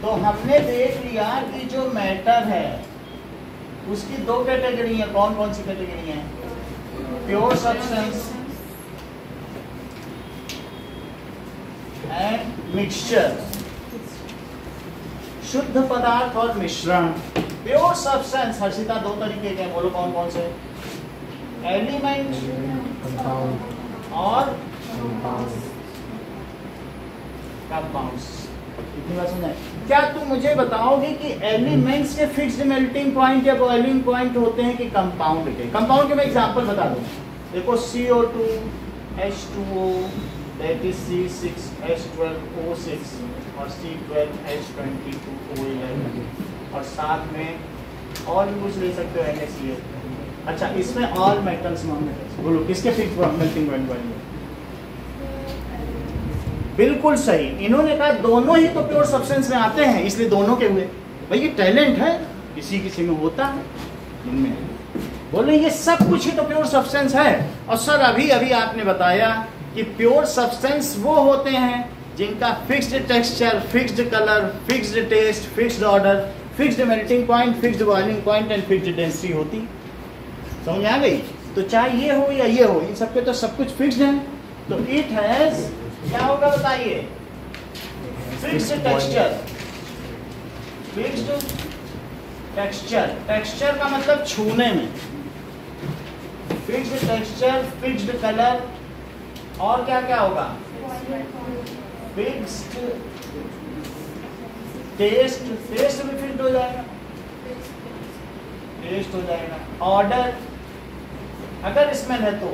तो हमने देख लिया कि जो मैटर है उसकी दो कैटेगरी है। कौन कौन सी कैटेगरी है, प्योर सब्सटेंस एंड मिक्सचर, शुद्ध पदार्थ और मिश्रण। प्योर सब्सटेंस हर्षिता दो तरीके के हैं, बोलो कौन कौन से, एलिमेंट और कंपाउंड्स। इतनी बात समझ। क्या तुम मुझे बताओगे कि एलिमेंट्स के फिक्स्ड मेल्टिंग पॉइंट या बॉइलिंग पॉइंट होते हैं कि कंपाउंड के? कंपाउंड के मैं एग्जांपल बता दूं, देखो CO2 H2O that is C6H12O6 और C12H22O11 और साथ में और भी कुछ ले सकते हो NaCl। अच्छा इसमें ऑल मेटल्स नॉन मेटल्स, बोलो किसके फिक्स्ड मेल्टिंग पॉइंट बॉइलिंग? बिल्कुल सही, इन्होंने कहा दोनों ही तो प्योर सब्सटेंस में आते हैं इसलिए दोनों के हुए। भाई ये टैलेंट है, किसी किसी में होता है, इनमें बोले ये सब कुछ ही तो प्योर सब्सटेंस है। और सर अभी अभी आपने बताया कि प्योर सब्सटेंस वो होते हैं जिनका fixed texture, fixed colour, fixed taste, fixed order, fixed melting point, fixed boiling point and fixed density होती। समझ आ गई? तो चाहे ये हो या ये हो, इन सबके तो सब कुछ फिक्स्ड है। तो इट हैज क्या होगा बताइए, fixed texture, fixed texture, texture का मतलब छूने में, फिक्स्ड टेक्सचर, फिक्स्ड कलर और क्या क्या होगा, फिक्स्ड टेस्ट, टेस्ट भी फिक्स्ड हो जाएगा, टेस्ट हो जाएगा, ऑर्डर अगर स्मेल है तो,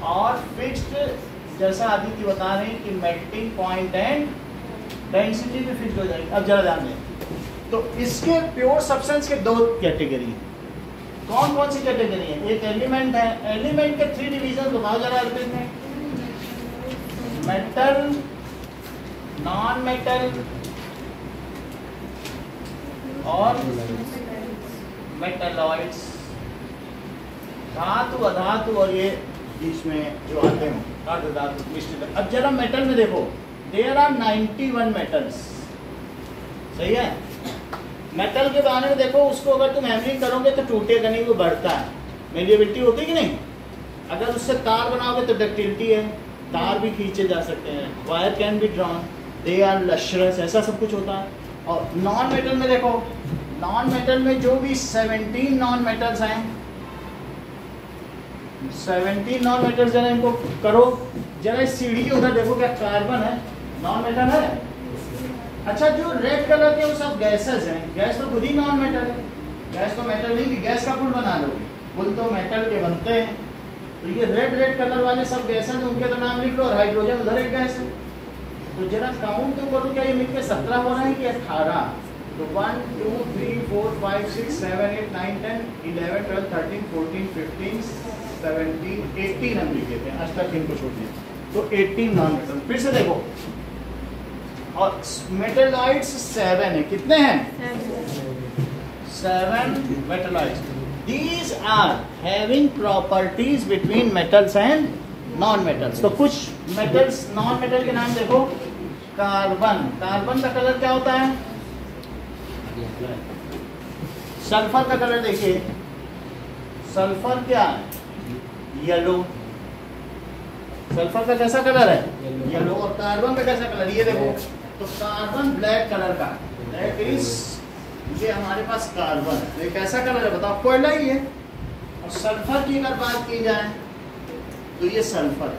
और फिक्स्ड जैसा आदित्य बता रहे हैं कि मेल्टिंग पॉइंट एंड डेंसिटी भी फिक्स्ड हो जाएगी। अब जरा ध्यान दें, तो इसके प्योर सब्सटेंस के दो कैटेगरी हैं। कौन कौन सी कैटेगरी है? एक एलिमेंट है, एलिमेंट के थ्री डिवीजन बताओ जरा अर्पित में, मेटल, नॉन मेटल और मेटलॉइड्स, धातु अधातु और ये बीच में जो आते हैं धातु मिश्रित। अब जरा मेटल में देखो, देयर आर 91 मेटल्स, सही है। मेटल के बारे में देखो, उसको अगर तुम हैमरिंग करोगे तो टूटेगा नहीं, वो बढ़ता है, मेलिएबिलिटी होती है कि नहीं। अगर उससे तार बनाओगे तो डक्टिलिटी है, तार भी खींचे जा सकते हैं, wire can be drawn, they are lustrous, ऐसा सब कुछ होता है। और नॉन मेटल में देखो, नॉन मेटल में जो भी 17 नॉन मेटल्स हैं, 17 नॉन मेटल्स, जरा इनको करो, जरा इस सीढ़ी के उधर देखो, क्या कार्बन है, नॉन मेटल है। अच्छा जो रेड कलर के वो सब गैसेस हैं, गैस तो खुद ही नॉन मेटल है। गैस तो मेटल नहीं कि गैस का पुल बना लोगे, पुल तो मेटल के बनते हैं। तो ये रेड कलर वाले सब गैस हैं, उनके तो नाम लिख लो, और हाइड्रोजन उधर एक गैस है। तो जरा काउंट तो करो, क्या ये मिलकर 17 हो रहा है कि 18? तो 1 2 3 4 5 6 7 8 9 10 11 12 13 14 15 17 18 हम लिखे थे, आज तक इनको छोड़ दिया। तो 18 नॉन मेटल। फिर से देखो, और मेटलाइट्स 7 है, कितने हैं? 7 मेटलाइट्स। These are having properties between metals and non-metals. तो कुछ metals, non-metal के नाम देखो। कार्बन, कार्बन का कलर क्या होता है? सल्फर का कलर देखिए, सल्फर क्या है? येलो। सल्फर का कैसा कलर है? येलो। और कार्बन का कैसा कलर? ये देखो, तो कार्बन ब्लैक कलर का, दैट इज, ये हमारे पास कार्बन है, ये कैसा कलर है बताओ? कोयला ही है। और सल्फर की अगर बात की जाए तो ये सल्फर है।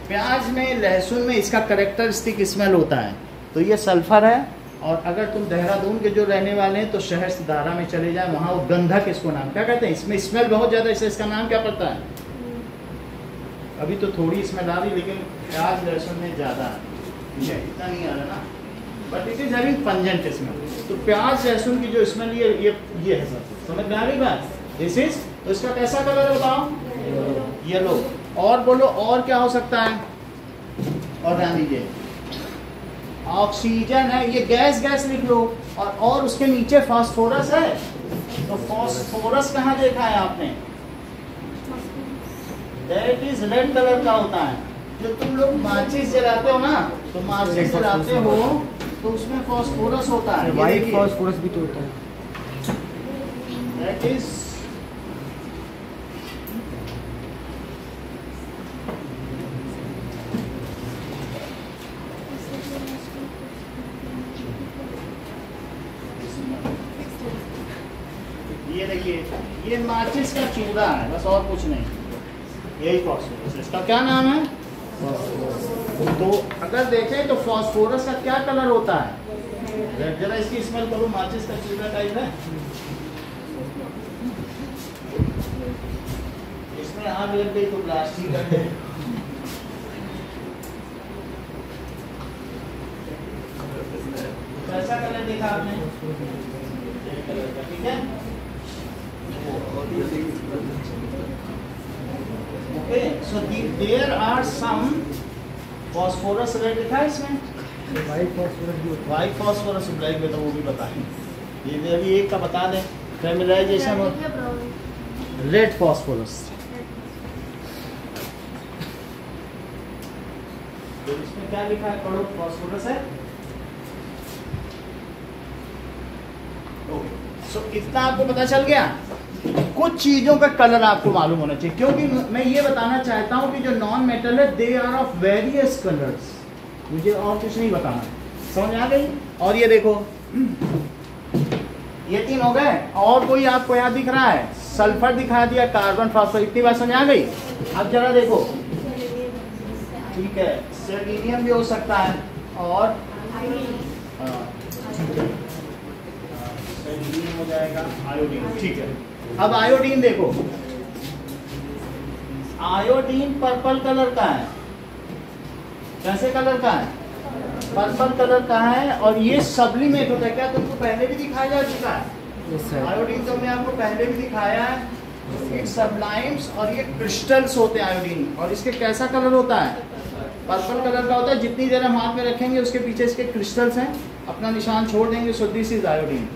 प्याज में, लहसुन में इसका कैरेक्टरिस्टिक स्मेल होता है, तो ये सल्फर है। और अगर तुम देहरादून के जो रहने वाले हैं तो शहर दारा में चले जाए, वहाँ वो गंधक इसको नाम क्या कहते हैं, इसमें स्मेल बहुत ज़्यादा, इससे इसका नाम क्या पड़ता है? अभी तो थोड़ी स्मेल आ रही, लेकिन प्याज लहसुन में ज़्यादा है, इतना नहीं आ रहा ना, but it is having pungent smell. तो प्याज लहसुन की जो स्मेल ये है सर, समझ में आ रही बात? दिस इज, तो इसका कैसा कलर है बताओ? येलो। और बोलो, और क्या हो सकता है? और ध्यान दीजिए, ऑक्सीजन है, ये गैस लिख लो। और उसके नीचे फास्फोरस है, तो फास्फोरस कहाँ देखा है आपने? दैट इज रेड कलर का होता है। जो तुम लोग माचिस जलाते हो ना, तो माचिस जलाते हो तो उसमें फास्फोरस होता है, व्हाइट फास्फोरस भी तो होता है। दैट इज, ये देखिए, ये माचिस का चूड़ा है, बस और कुछ नहीं, यही फास्फोरस। इसका क्या नाम है? तो अगर देखें तो फास्फोरस का क्या कलर होता है? जरा इसकी स्मेल करो, माचिस का चूड़ा टाइप है, इसमें आग लग गई तो प्लास्टिक कर दे। कैसा कलर देखा आपने? ठीक है, okay. So there are some phosphorus, red लिखा है इसमें, व्हाइट फास्फोरस भी होता व्हाइट फास्फोरस, ब्लैक में तो वो भी बताएं। ये अभी एक का बता दें, फेमिलाइजेशन और रेड फास्फोरस। तो इसमें क्या लिखा है? पढ़ो, फास्फोरस है। ओके, सो इतना आपको पता चल गया। कुछ चीजों का कलर आपको मालूम होना चाहिए, क्योंकि मैं ये बताना चाहता हूं कि जो नॉन मेटल है they are of various colours, मुझे और कुछ नहीं बताना, समझ आ गई? और ये देखो, ये 3 हो गए, और कोई आपको यहाँ दिख रहा है? सल्फर दिखा दिया, कार्बन, फास्फोरस, इतनी बात समझ आ गई? अब जरा देखो, ठीक है, सेलेनियम भी हो सकता है, और सेलेनियम हो जाएगा, आयोडीन, ठीक है। अब आयोडीन देखो, आयोडीन पर्पल कलर का है, कैसे कलर का है? पर्पल कलर का है, और ये सब्लिमेट होता है। क्या तुमको पहले भी दिखाया जा चुका है? आयोडीन तो मैं आपको पहले भी दिखाया है। एक सब्लाइम्स और ये क्रिस्टल्स होते हैं आयोडीन, और इसके कैसा कलर होता है? पर्पल कलर का होता है। जितनी देर हम हाथ में रखेंगे उसके पीछे इसके क्रिस्टल्स हैं, अपना निशान छोड़ देंगे, सो दिस इज आयोडीन।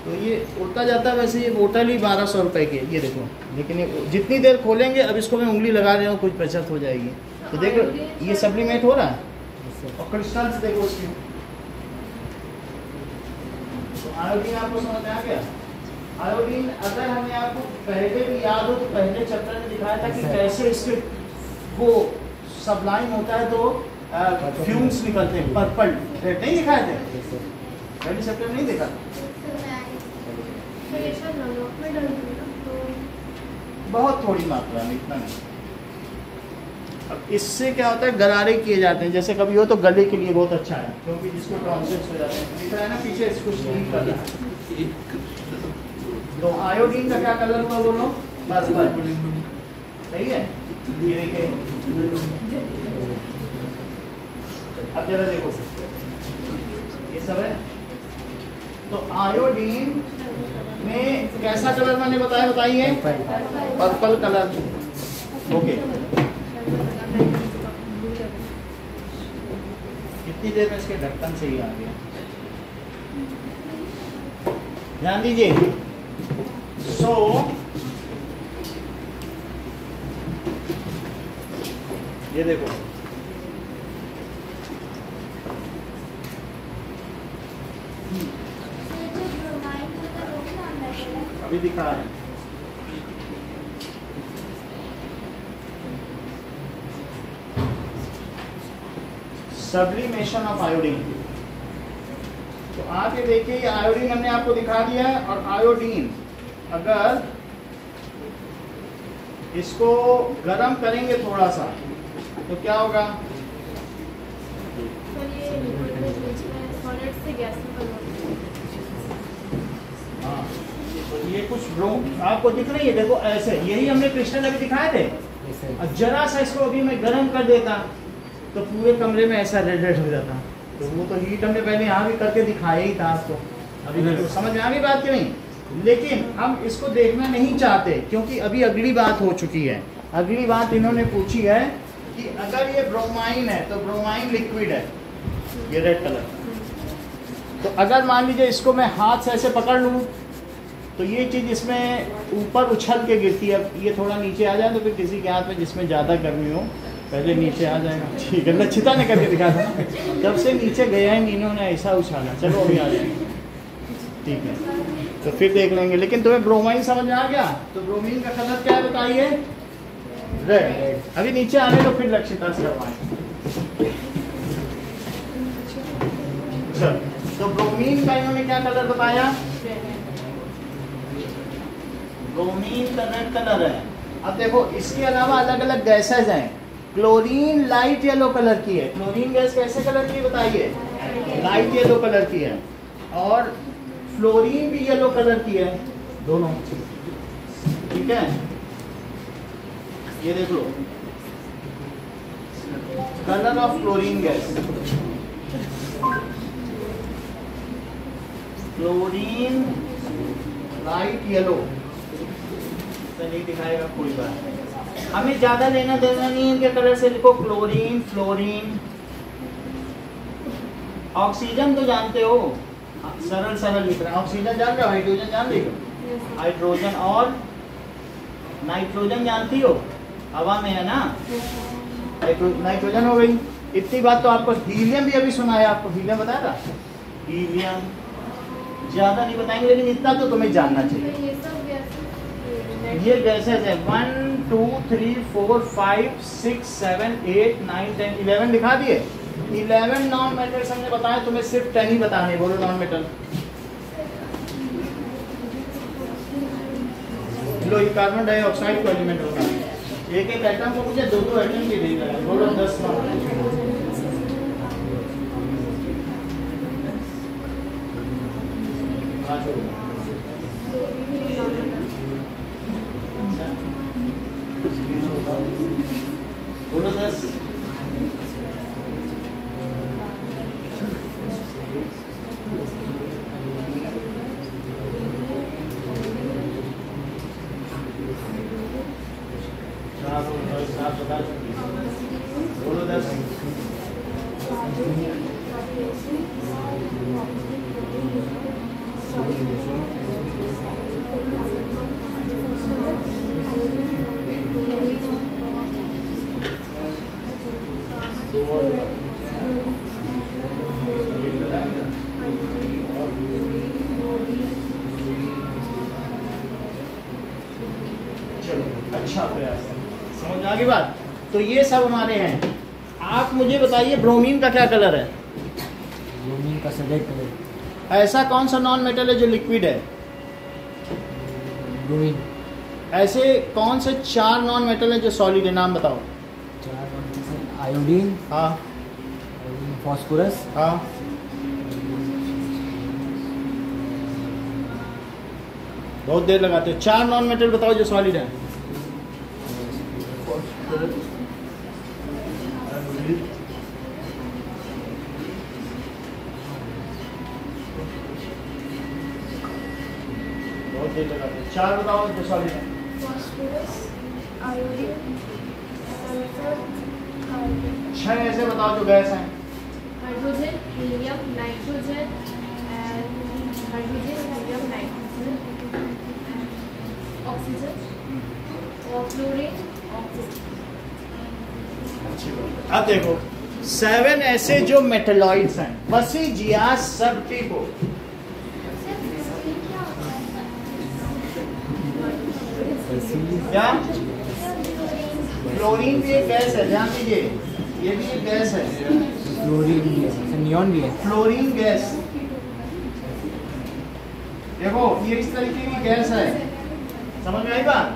तो ये उड़ता जाता है, वैसे ये बोतल ही 1200 रुपए की, ये देखो, लेकिन ये जितनी देर खोलेंगे, अब इसको मैं उंगली लगा रहा हूँ, कुछ बचत हो जाएगी। तो देखो ये सप्लीमेंट हो रहा है, और क्रिस्टल्स देखो उसकी। तो आयोडीन आपको समझ में आ गया? आयोडीन अगर हमें आपको पहले भी याद हो तो पहले चैप्टर में दिखाया था कि कैसे इसके वो सबलाइन होता है, तो फ्यूम्स निकलते हैं पर्पल, नहीं दिखाए थे? पहले चैप्टर में नहीं देखा? बहुत थोड़ी मात्रा में, इतना नहीं। अब इससे क्या होता है, गरारे किए जाते हैं, जैसे कभी हो तो गले के लिए बहुत अच्छा है, क्योंकि जिसको टॉन्सिल्स हो जाते हैं, दिख रहा है ना पीछे, इसको स्लीप करना है। तो आयोडीन का क्या कलर हुआ बोलो? पर्पल। सही है। ये देखिए, अब जरा देखो, ये सब है। तो आयोडीन में कैसा कलर मैंने बताइए? Purple colour. ओके, कितनी देर में इसके ढक्कन से ही आ गया। ध्यान दीजिए। ये देखो, अभी दिखा रहे हैं। Sublimation of iodine. तो आप ये देखिए, ये आयोडीन हमने आपको दिखा दिया है। और आयोडीन अगर इसको गर्म करेंगे थोड़ा सा तो क्या होगा? हाँ, तो ये कुछ आपको दिख रही है, देखो ऐसे, यही हमने क्रिस्टल अभी दिखाए थे। और जरा सा इसको अभी मैं गर्म कर देता तो पूरे कमरे में ऐसा रेड रेड हो जाता। तो वो तो हीट हमने पहले यहाँ भी करके दिखाया ही था आपको। अभी तो समझ में आ गई बात की नहीं? लेकिन हम इसको देखना नहीं चाहते, क्योंकि अभी अगली बात हो चुकी है। अगली बात इन्होंने पूछी है कि अगर ये ब्रोमाइन है तो ब्रोमाइन लिक्विड है, ये रेड कलर। तो अगर मान लीजिए इसको मैं हाथ से ऐसे पकड़ लूँ तो ये चीज़ इसमें ऊपर उछल के गिरती है। ये थोड़ा नीचे आ जाए तो फिर किसी के हाथ में जिसमें ज़्यादा गर्मी हो पहले नीचे आ जाएगा। ठीक है, लच्छिता ने करके दिखा था ना, जब से नीचे गया है इन्होंने ऐसा उछाला। चलो अभी आ जाएगा, ठीक है, तो फिर देख लेंगे। लेकिन तुम्हें ब्रोमाइन समझ में आ गया? तो ब्रोमीन का कलर क्या है बताइए? रेड। अभी नीचे आने तो फिर लक्षिता से करवाएं। तो ब्रोमीन का इन्होंने क्या कलर बताया? ब्रोमीन का रेड कलर है। अब देखो, इसके अलावा अलग अलग गैसेज हैं। क्लोरीन लाइट येलो कलर की है। क्लोरीन गैस कैसे कलर की बताइए? लाइट येलो कलर की है। और फ्लोरीन भी येलो कलर की है, दोनों। ठीक है, ये देख लो, colour of chlorine gas. Chlorine light yellow तो नहीं दिखाएगा, कोई बात नहीं। हमें ज्यादा लेना देना नहीं है इनके कलर से। लिखो क्लोरीन, फ्लोरीन। ऑक्सीजन तो जानते हो, सरल सरल लिख रहे हैं। ऑक्सीजन जान रहे हो? हाइड्रोजन जान रही हो? हाइड्रोजन और नाइट्रोजन जानती हो? हवा में है ना, नाइट्रोजन हो गई। इतनी बात तो आपको। हीलियम भी अभी सुना है आपको? हीलियम बताया था? हीलियम ज्यादा नहीं बताएंगे, लेकिन इतना तो तुम्हें जानना चाहिए। ये गैसेज है 1 2 3 4 5 6 7 8 9 10 11 दिखा दिए। 11 नॉन मेटल्स हमने बताया, तुम्हें सिर्फ 10 ही बताने। बोलो नॉन मेटल। लो, ये कार्बन डाइऑक्साइड को एलिमेंट होगा। एक एक एटम को मुझे दो दो एटम की दे रहा है। बोलो 10 बोलो 10। बोलो 10। अच्छा प्रयास, समझ आ गई बात? तो ये सब हमारे हैं। आप मुझे बताइए ब्रोमीन का क्या कलर है? ब्रोमीन का रेड कलर। ऐसा कौन सा नॉन मेटल है जो लिक्विड है? ब्रोमीन। ऐसे कौन से 4 नॉन मेटल है जो सॉलिड है? नाम बताओ। 4 आयोडीन, हाँ, फॉस्फोरस, हाँ, बहुत देर लगाते हो। 4 नॉन मेटल बताओ जो सॉलिड है। बहुत देर लगाते हो। 4 बताओ जो सॉलिड है। Phosphorus, iodine, sulphur, carbon. 6 ऐसे बताओ जो गैस हैं। Hydrogen, helium, nitrogen and hydrogen, helium, nitrogen, oxygen और फ्लोरीन, ऑक्सीजन। अब देखो 7 ऐसे जो मेटलॉइड्स हैं, बसीजियास सबटिको। क्या? फ्लोरीन भी एक गैस है, ध्यान दीजिए, ये भी एक गैस है। फ्लोरीन भी है, नियॉन भी है। फ्लोरीन गैस, देखो ये इस तरीके की गैस है, समझ में आई बात?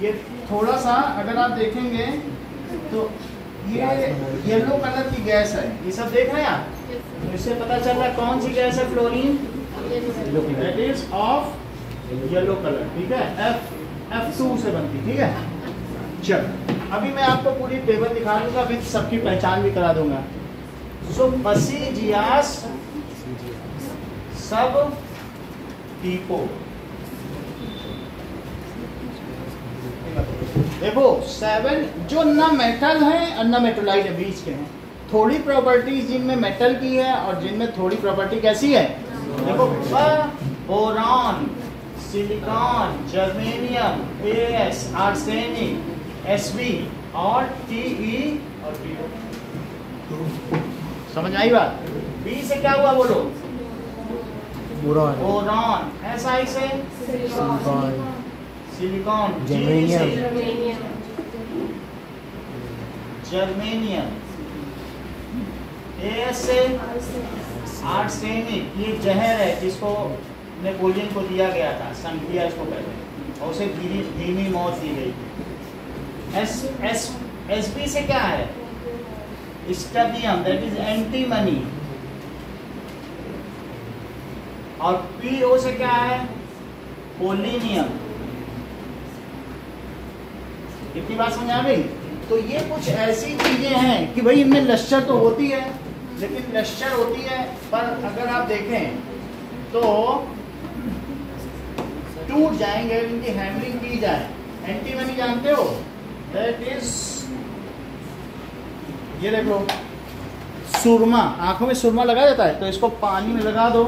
ये थोड़ा सा अगर आप देखेंगे तो ये येलो कलर की गैस है, ये सब देख रहे हैं आप? तो इससे पता चल रहा है कौन सी गैस है fluorine, that is of yellow colour, ठीक है? F2 से बनती, ठीक है? चलो अभी मैं आपको पूरी टेबल दिखा दूंगा, विद सबकी पहचान भी करा दूंगा। सो बसीजियास सब टीपो, देखो 7 जो न मेटल है और न मेटोलाइट है, बीच के हैं। थोड़ी प्रॉपर्टीज जिनमें मेटल की है और जिनमें थोड़ी प्रॉपर्टी कैसी है, देखो boron, silicon, germanium, AS, arsenic, Sb और Te और Po। समझ आई बात? B से क्या हुआ बोलो? Boron, boron. Si से silicon, silicon, germanium, germanium, AS से आर्सेनिक, ये जहर है जिसको नेपोलियन को दिया गया था, संख्या इसको कहते हैं, और उसे धीमी मौत दी गई। Sb से क्या है? स्टबियम, दैट इज एंटीमनी। और PO से क्या है? पोलिनियम। कितनी बात समझ आ गई? तो ये कुछ ऐसी चीजें हैं कि भाई इनमें लश्चर तो होती है, लेकिन लश्चर होती है पर अगर आप देखें तो टूट जाएंगे, इनकी हैमरिंग की जाए। एंटीमनी जानते हो? दैट इज, ये देखो सुरमा, आंखों में सुरमा लगा जाता है, तो इसको पानी में लगा दो,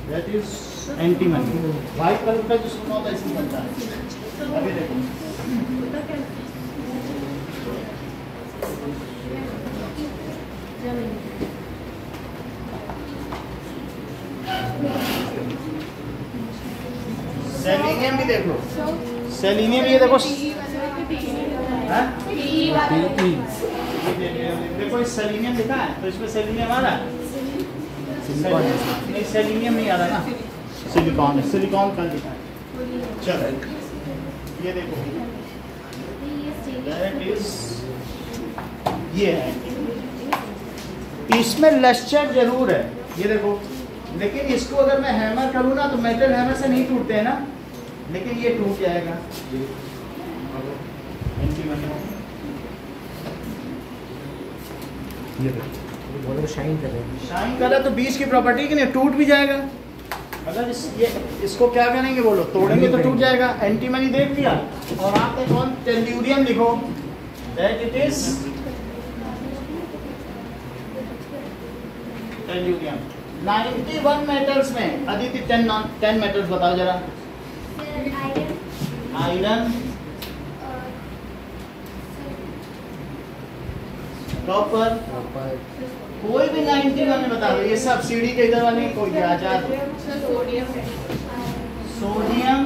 that is antimony. White colour का जो सुरमा होता है इसमें बनता है। अभी देखो सेलिनियम भी देख लो, सेलिनियम ये देखो, हाँ? देखो इस सेलिनियम लिखा है, तो इसमें सेलिनियम आ रहा है? नहीं, सेलिनियम नहीं आ रहा ना, सिलिकॉन है, सिलिकॉन कल लिखा है। चलो ये देखो, दैट इज, ये है, इसमें लश्चर जरूर है, ये देखो। लेकिन इसको अगर मैं हैमर करूँ ना तो मेटल हैमर से नहीं टूटते हैं ना, लेकिन ये टूट जाएगा। ये वो शाइन कर रहे हैं, शाइन कर रहा है तो बीच की प्रॉपर्टी कि नहीं, टूट भी जाएगा। अगर इसको क्या करेंगे बोलो, तोड़ेंगे तो टूट जाएगा। एंटीमनी देख लिया, और आप कौन टेल्यूरियम लिखो, that it is tellurium. 91 metals में अदिति 10 मेटल्स बताओ जरा। आयरन, कॉपर, कोई भी 91 में बता दो, ये सब सीढ़ी के इधर वाले कोई आजाद। सोडियम,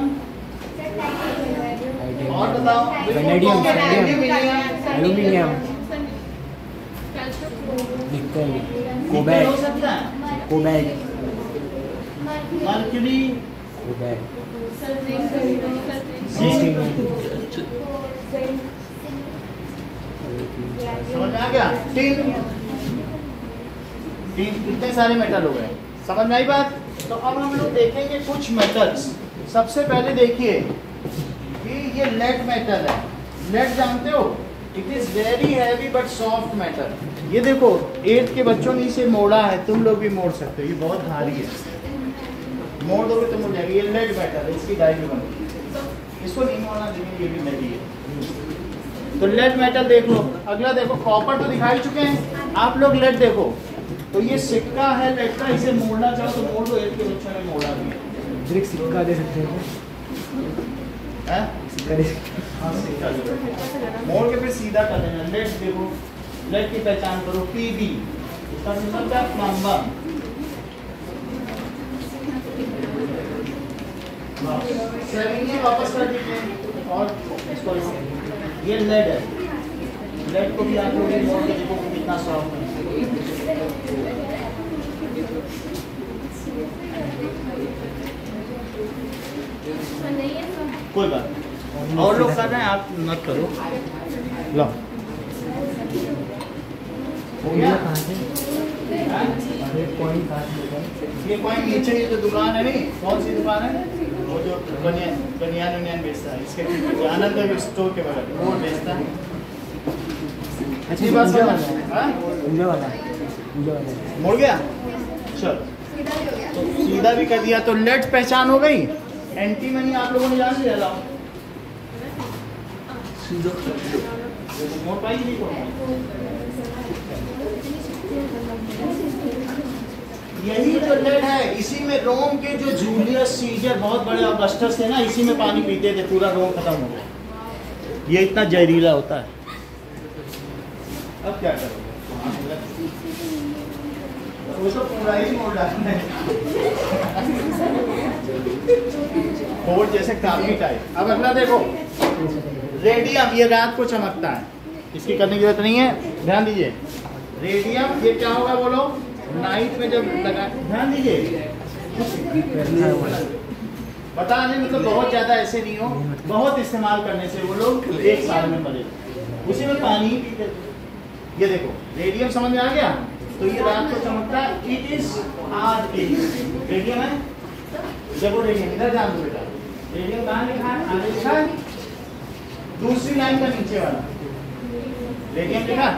और बताओ, वेनेडियम, एल्यूमिनियम, निकल, निकल हो सकता है, कोबैल्ट, मर्क्यूरी, समझ में आ गया? टिन, कितने सारे मेटल हो गए, समझ में आई बात? तो अब हम लोग देखेंगे कुछ मेटल्स। सबसे पहले देखिए कि ये लेड मेटल है। लेड जानते हो, it is very heavy but soft metal. ये देखो 8 के बच्चों ने इसे मोड़ा है, तुम लोग भी मोड़ सकते हो, ये बहुत भारी है, मोड़ दोगे तो मुड़ जाएगी। ये लेड मेटल है, इसकी डाई भी बनती है, इसको नहीं मोड़ना, लेकिन ये भी मेटल है। तो लेड मेटल देख लो। अगला देखो, कॉपर तो दिखाई चुके हैं आप लोग, लेड देखो। तो ये सिक्का है लेड का, इसे मोड़ना चाहो तो मोड़ दो, 8 के बच्चों ने मोड़ा भी है। एक सिक्का दे सकते हैं, सिक्का दे सकते हैं। हाँ सिक्का दो, मोड़ के फिर सीधा कर देना। लेड देखो, लेड की पहचान करो, PB, इसका सिंबल क्या, प्लम्बर। सेलेनियम वापस कर दीजिए और इसको ये लेड है, लेड को भी आप लोग मोड़ के देखो कितना सॉफ्ट है। कोई बात नहीं, और लोग कर रहे हैं, आप मत करो। लो हो गया। कहाँ से पॉइंट कहाँ से? ये पॉइंट नीचे, ये जो दुकान है नहीं, कौन सी दुकान है, वो जो बनियान बेचता है, इसके आनंद स्टोर के बगल वो बेचता है। अच्छी बात समझ वाला मुड़ गया। चलो तो सीधा भी कर दिया। तो लेड पहचान हो गई। एंटी मनी आप लोगों ने जान लिया, लाओ मोड़ पाई नहीं यही जो लेड है, इसी में रोम के जो जूलियस सीजर बहुत बड़े ऑगस्टस थे ना, इसी में पानी पीते थे, पूरा रोम खत्म हो गया। ये इतना जहरीला होता है। अब क्या करोगे, वो तो पूरा ही मोड़ डालना है, बोर्ड जैसे काफी टाइप। अब अगला देखो, रेडियम, ये रात को चमकता है, इसकी करने की जरूरत नहीं है, ध्यान दीजिए। रेडियम ये क्या होगा बोलो, नाइट में जब लगा, ध्यान दीजिए, बता नहीं, मतलब बहुत ज्यादा ऐसे नहीं हो, बहुत इस्तेमाल करने से वो लोग 1 साल में मरे, उसी में पानी ही पीते थे। ये देखो रेडियम समझ में आ गया। तो ये रात को चमकता है, it is are a radium है। देखो रेडियम इधर ध्यान दो बेटा, रेडियम कहाँ लिखा है, आगे लिखा है, दूसरी लाइन का नीचे वाला रेडियम लिखा,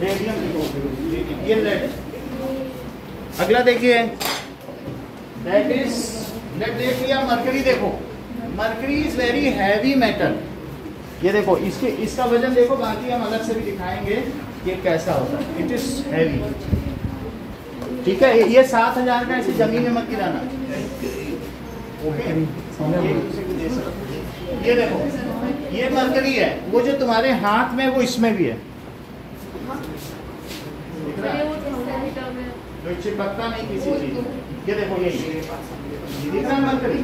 रेडियम लिखो, ये लेड। अगला देखिए, दैट इज लेड देख लिया। मरकरी देखो, mercury is very heavy metal. ये देखो इसके, इसका वजन देखो, बाकी हम अलग से भी दिखाएंगे ये कैसा होता है। इट इज हैवी, ठीक है। ये 7000 का, ऐसे जमीन में मत गिराना, ओके। ये देखो, ये मरकरी है, वो जो तुम्हारे हाथ में वो इसमें भी है, जो चिपकता नहीं किसी चीज। ये देखो यही दिख रहा है मरकरी,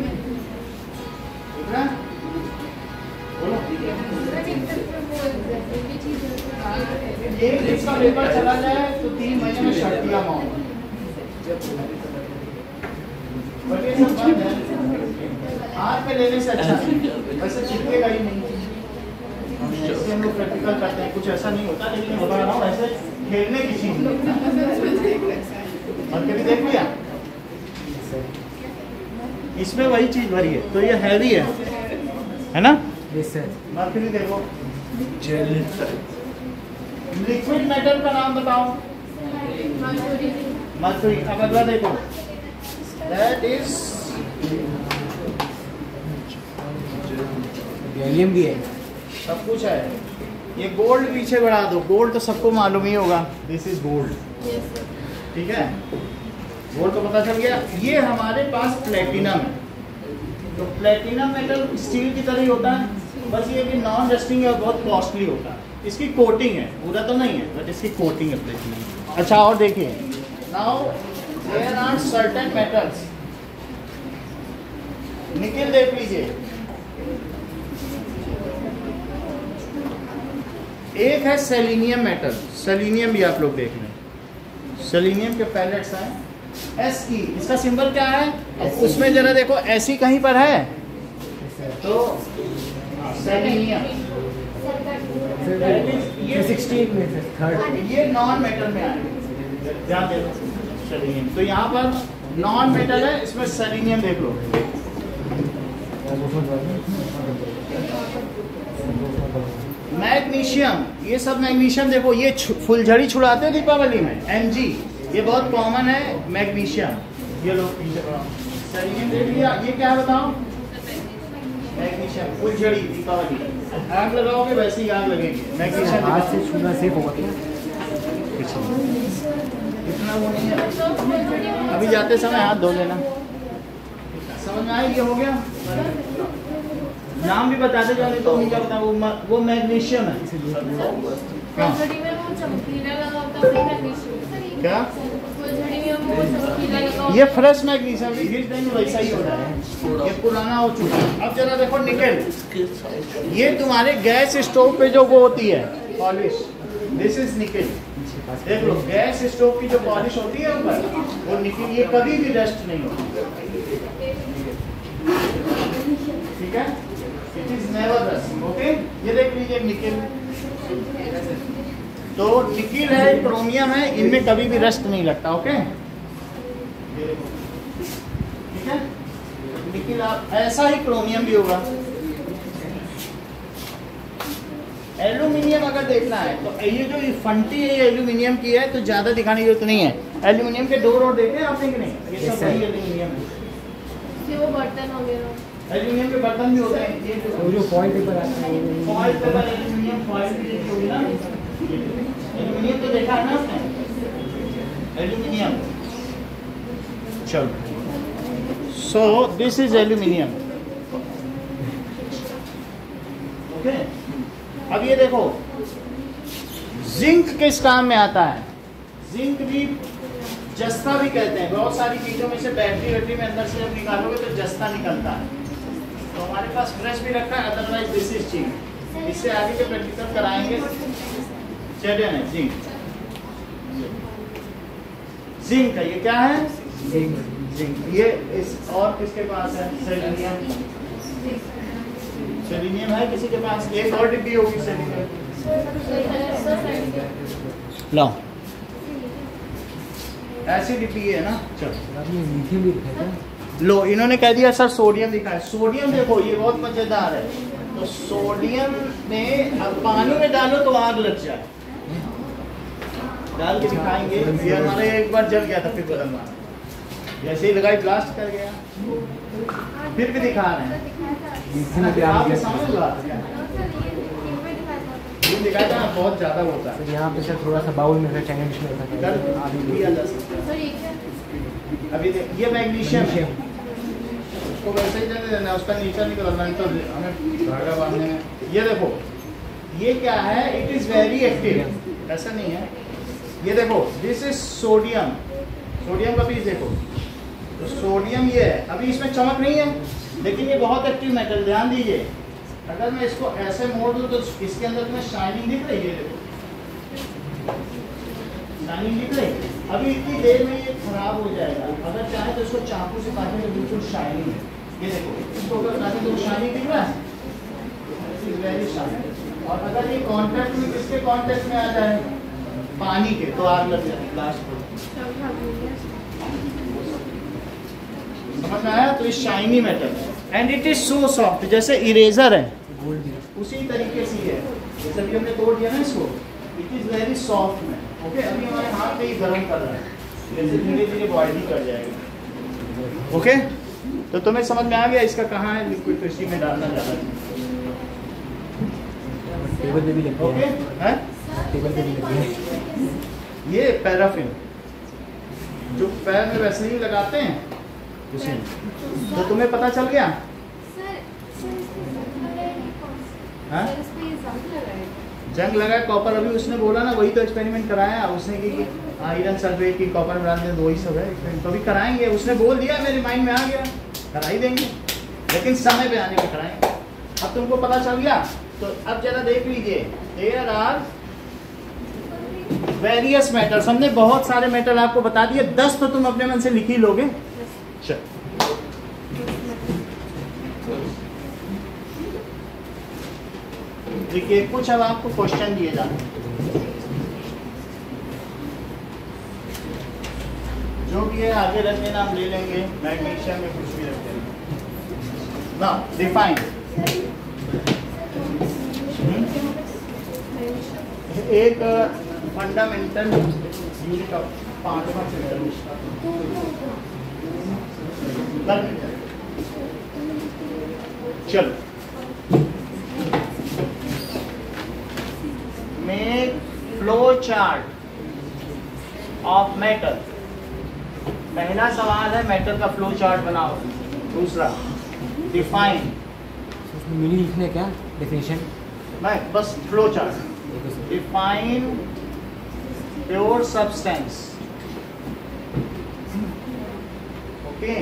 दिख रहा है, बोलो। ये इसका पेपर चला जाए तो 3 महीने में शर्तियाँ मांग, बट ये सब बंद है, हाथ पे लेने से अच्छा नहीं, वैसे चिपकेगा ही नहीं। जैसे हम लोग प्रैक्टिकल करते हैं, कुछ ऐसा नहीं होता, लेकिन बता रहा हूँ ऐसे खेलने की चीज मरकरी देख लिया, इसमें वही चीज भरी है, तो ये हैवी है ना। मरकरी देखो, लिक्विड मेटल का नाम बताओ, मरकरी। अब अगला देखो, दैट इज गैलियम भी है, सब कुछ है। ये गोल्ड पीछे बढ़ा दो, गोल्ड तो सबको मालूम ही होगा, दिस इज गोल्ड, ठीक है, गोल्ड तो पता चल गया। ये हमारे पास प्लेटिनम है, तो प्लेटिनम मेटल स्टील की तरह ही होता है, बस ये भी नॉन रस्टिंग है और बहुत कॉस्टली होता है। इसकी कोटिंग है, पूरा तो नहीं है, बट इसकी कोटिंग है प्लेटिनम। अच्छा और देखिए, now there are certain metals, nickel देख लीजिए, एक है सेलेनियम मेटल, सेलेनियम भी आप लोग देख लें, सेलेनियम के पैलेट्स हैं Se, इसका सिंबल क्या है, उसमें जरा देखो ऐसी कहीं पर है, तो सेलेनियम, ये 16 में से थर्ड, ये नॉन मेटल में आएगा, ध्यान दे दो सेलेनियम। तो यहाँ पर नॉन मेटल है, इसमें सेलेनियम देख लो, मैग्नीशियम, ये सब मैग्नीशियम देखो, ये फुलझड़ी छुड़ाते हो दीपावली में, Mg, ये बहुत कॉमन है मैग्नीशियम। ये लोग सेलेनियम देख लिया, ये क्या है बताओ? मैग्नीशियम, फुलझड़ी दीपावली आग लगाओगे वैसे ही आग लगेगी। मैग्नीशियम हाथ से छूना सेफ होगा क्या? इतना वो नहीं है, अभी जाते समय हाथ धो लेना। समझ में आया? ये हो गया। नाम भी बताते जाने तो क्या बता, वो मैग्नीशियम है। हाँ। क्या ये फ्रेश मैग्नीशियम घिस देंगे वैसा ही हो रहा है, ये पुराना हो चुका है। अब जरा देखो निकेल, ये तुम्हारे गैस स्टोव पे जो वो होती है पॉलिश, दिस इज निकेल। देख लो गैस स्टोव की जो पॉलिश होती है ऊपर, वो निकेल, ये कभी भी रस्ट नहीं होती, ठीक है? It is never rust, okay? ये देख लीजिए निकेल, तो निकेल है, क्रोमियम है, इनमें कभी भी रस्ट नहीं लगता, ओके? ठीक है? निकेल ऐसा ही क्रोमियम भी होगा। एल्यूमिनियम अगर देखना है तो ये जो फंटी है ये एल्यूमिनियम की है, तो ज्यादा दिखाने की जरूरत नहीं है। एल्यूमिनियम के डोर और देखे आपने कि नहीं? ये सब वही एल्यूमिनियम है। वो बर्तन हो गया, एल्यूमिनियम के बर्तन भी होते हैं। ये जो फॉइल पेपर आता है, फॉइल पेपर, एल्यूमिनियम फॉइल भी देखी होगी ना? एल्यूमिनियम तो देखा है ना आपने? एल्यूमिनियम, चलो, so this is aluminium, okay? अब ये देखो जिंक किस काम में आता है? जिंक भी जस्ता भी कहते हैं। बहुत सारी चीजों में से बैटरी वैटरी में अंदर से जब निकालोगे तो जस्ता निकलता है। तो हमारे पास ब्रश भी रखा है, अदरवाइज दिस इज जिंक। इससे आगे के प्रैक्टिकल कराएंगे। चलिए ना, जिंक, जिंक है, ये क्या है? जिंक। ये इस और किसके पास है? सेलेनियम। सेलेनियम है किसी के पास? एक और डिब्बी होगी सेलेनियम। लो ऐसी डिब्बी है ना। चलो लिथियम भी दिखा था। लो, इन्होंने कह दिया सर सोडियम दिखा है। सोडियम देखो ये बहुत मजेदार है। तो सोडियम में अब पानी में डालो तो आग लग जाए, डाल के दिखाएंगे। ये हमारे एक बार जल गया था, फिर बदलवा, जैसे ही लगाई ब्लास्ट कर गया, फिर भी दिखा रहे हैं। आपके सामने बात है, ये दिखाया था बहुत ज्यादा होता है। यहाँ पे सर थोड़ा सा बाउल में चाइनीज डिश में रखा था, दिया जा सकता है। अभी ये मैग्नीशियम है, उसको वैसे ही जाने देना, उसका नीचा नहीं करना, तो हमें धागा बांधने में। ये देखो ये क्या है? इट इज वेरी एक्टिव, ऐसा नहीं है। ये देखो दिस इज सोडियम, सोडियम का पीस देखो, तो सोडियम ये है। अभी इसमें चमक नहीं है, लेकिन ये बहुत एक्टिव मेटल, ध्यान दीजिए। अगर मैं इसको ऐसे मोड़ दूं तो इसके अंदर तुम्हें शाइनिंग दिख रही है, देखो शाइनिंग दिख रही। अभी इतनी देर में ये खराब हो जाएगा। अगर चाहे तो इसको चाकू से काटें तो बिल्कुल शाइनिंग है। ये देखो, इसको अगर काटें तो शाइनिंग दिख रहा है, वेरी शाइनिंग। और अगर ये कांटेक्ट में, किसके कांटेक्ट में आ जाए? पानी के, तो आग लग जाए लास्ट में। समझ में आया? तो ये shiny metal and it is so soft, जैसे इरेजर है उसी तरीके से है। जैसे अभी हमने तोड़ दिया ना इसको, इट इज वेरी सॉफ्ट में, ओके? अभी हमारे हाथ में ही गर्म कर रहा है, जैसे धीरे धीरे बॉयल ही कर जाएगा, ओके? तो तुम्हें समझ में आ गया इसका कहाँ है लिक्विड, तो इसी में डालना ज़्यादा टेबल पे भी लगती ओके है। टेबल पे भी लगती है। ये पैराफिन जो पैर में वैसे ही लगाते हैं, उसी। तो तुम्हें पता चल गया? हाँ? जंग लगा कॉपर, अभी उसने बोला ना, वही तो एक्सपेरिमेंट कराया उसने कि आयरन सल्फेट की कॉपर मिला दें, वही सब है। तो अभी कराएंगे, उसने बोल दिया, मेरे माइंड में आ गया, करा ही देंगे, लेकिन समय पे आने के कराएंगे। अब तुमको पता चल गया, तो अब जरा देख लीजिए, देयर आर वेरियस मेटल्स। हमने बहुत सारे मेटल आपको बता दिए, 10 तो तुम अपने मन से लिख ही लोगे। चल देखिए, कुछ अब आपको क्वेश्चन दिए जाते हैं, जो भी है आगे रख देना, हम ले लेंगे। मैग्नीशियम में कुछ भी रख देना। Now define. एक फंडामेंटल यूनिट ऑफ 5 चलो make flow chart of metal. पहला सवाल है मेटल का फ्लो चार्ट बनाओ। दूसरा डिफाइन, उसमें मीनिंग लिखने क्या डेफिनेशन? नहीं बस flow chart. Define pure substance. Okay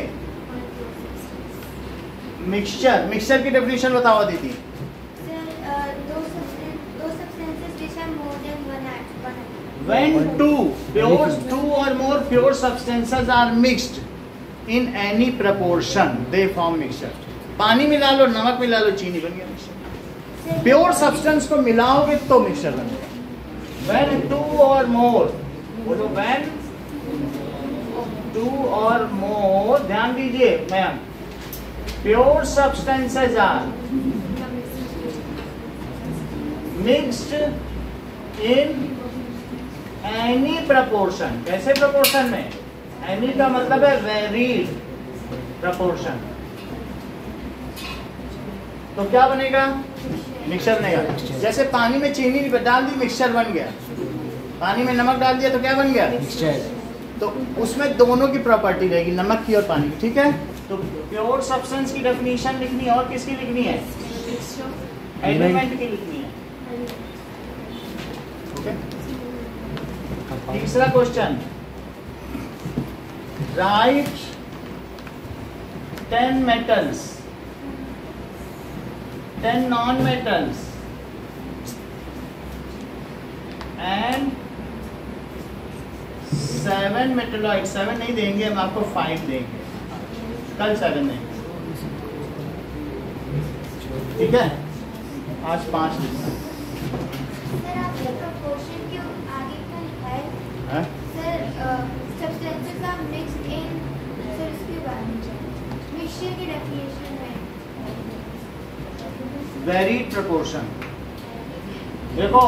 mixture की डेफिनेशन बताओ दीदी। When two or more pure substances are mixed in any proportion, they form mixture. पानी मिला लो, नमक मिला लो, चीनी बन गया मिक्सचर। प्योर सब्सटेंस को मिलाओगे तो मिक्सचर बनेगा। When two or more, बोलो when two or more, ध्यान दीजिए ma'am, pure substances are mixed in any proportion. कैसे प्रपोर्शन में? एनी का मतलब है वेरीड प्रपोर्शन। तो क्या बनेगा? मिक्सचर बनेगा। जैसे पानी में चीनी डाल दी, मिक्सचर बन गया। पानी में नमक डाल दिया तो क्या बन गया? मिक्सचर। तो उसमें दोनों की प्रॉपर्टी रहेगी, नमक की और पानी की। ठीक है, तो प्योर सब्सटेंस की डेफिनेशन लिखनी है और किसकी लिखनी है? एलिमेंट की लिखनी है। ओके, तीसरा question, right 10 metals, 10 non metals and 7 metalloids। 7 नहीं देंगे हम आपको, 5 देंगे, कल 7 देंगे। ठीक है, आज 5 देंगे। Varied proportion. देखो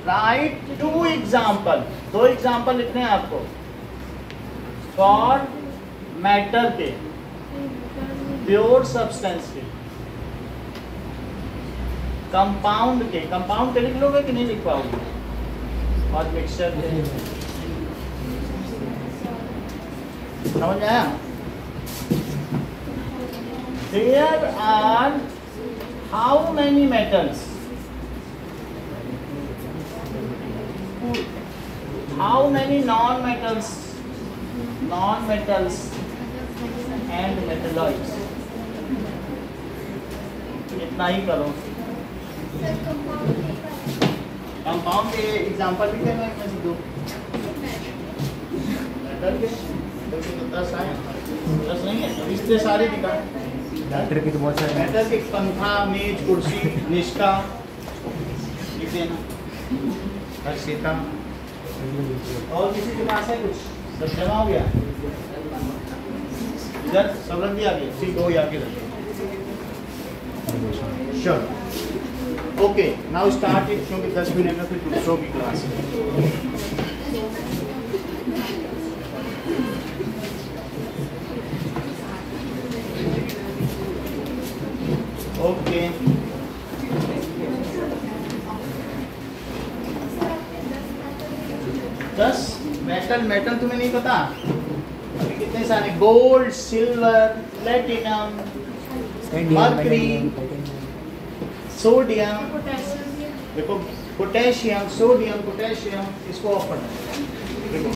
राइट 2 एग्जाम्पल, 2 एग्जाम्पल लिखने हैं आपको फॉर मैटर के, प्योर सब्सटेंस के, कंपाउंड के। कंपाउंड के लिख लोगे कि नहीं लिख पाओगे? और मिक्सचर के। समझ आया? There are how many metals? How many non-metals? Non-metals and metalloids. इतना ही करो। कंपाउंड के एग्जाम्पल भी देना है, 2 मेटल के 10 आए, 10 नहीं है तो इससे सारे दिखा। डॉक्टर की तो बहुत सारे मेटल के पंखा, मेज, कुर्सी, निष्का लिख देना, हर सीता। और किसी के पास है कुछ? सब जमा हो गया इधर, सब रख दिया गया। ठीक, 2 आगे रखिए। Sure, okay, now start it, क्योंकि 10 मिनट में फिर दूसरों की क्लास है। ओके, मेटल तुम्हें नहीं पता? अभी कितने सारे, gold, silver, platinum, mercury, sodium, देखो पोटेशियम, सोडियम, पोटेशियम, इसको ऑफ करना।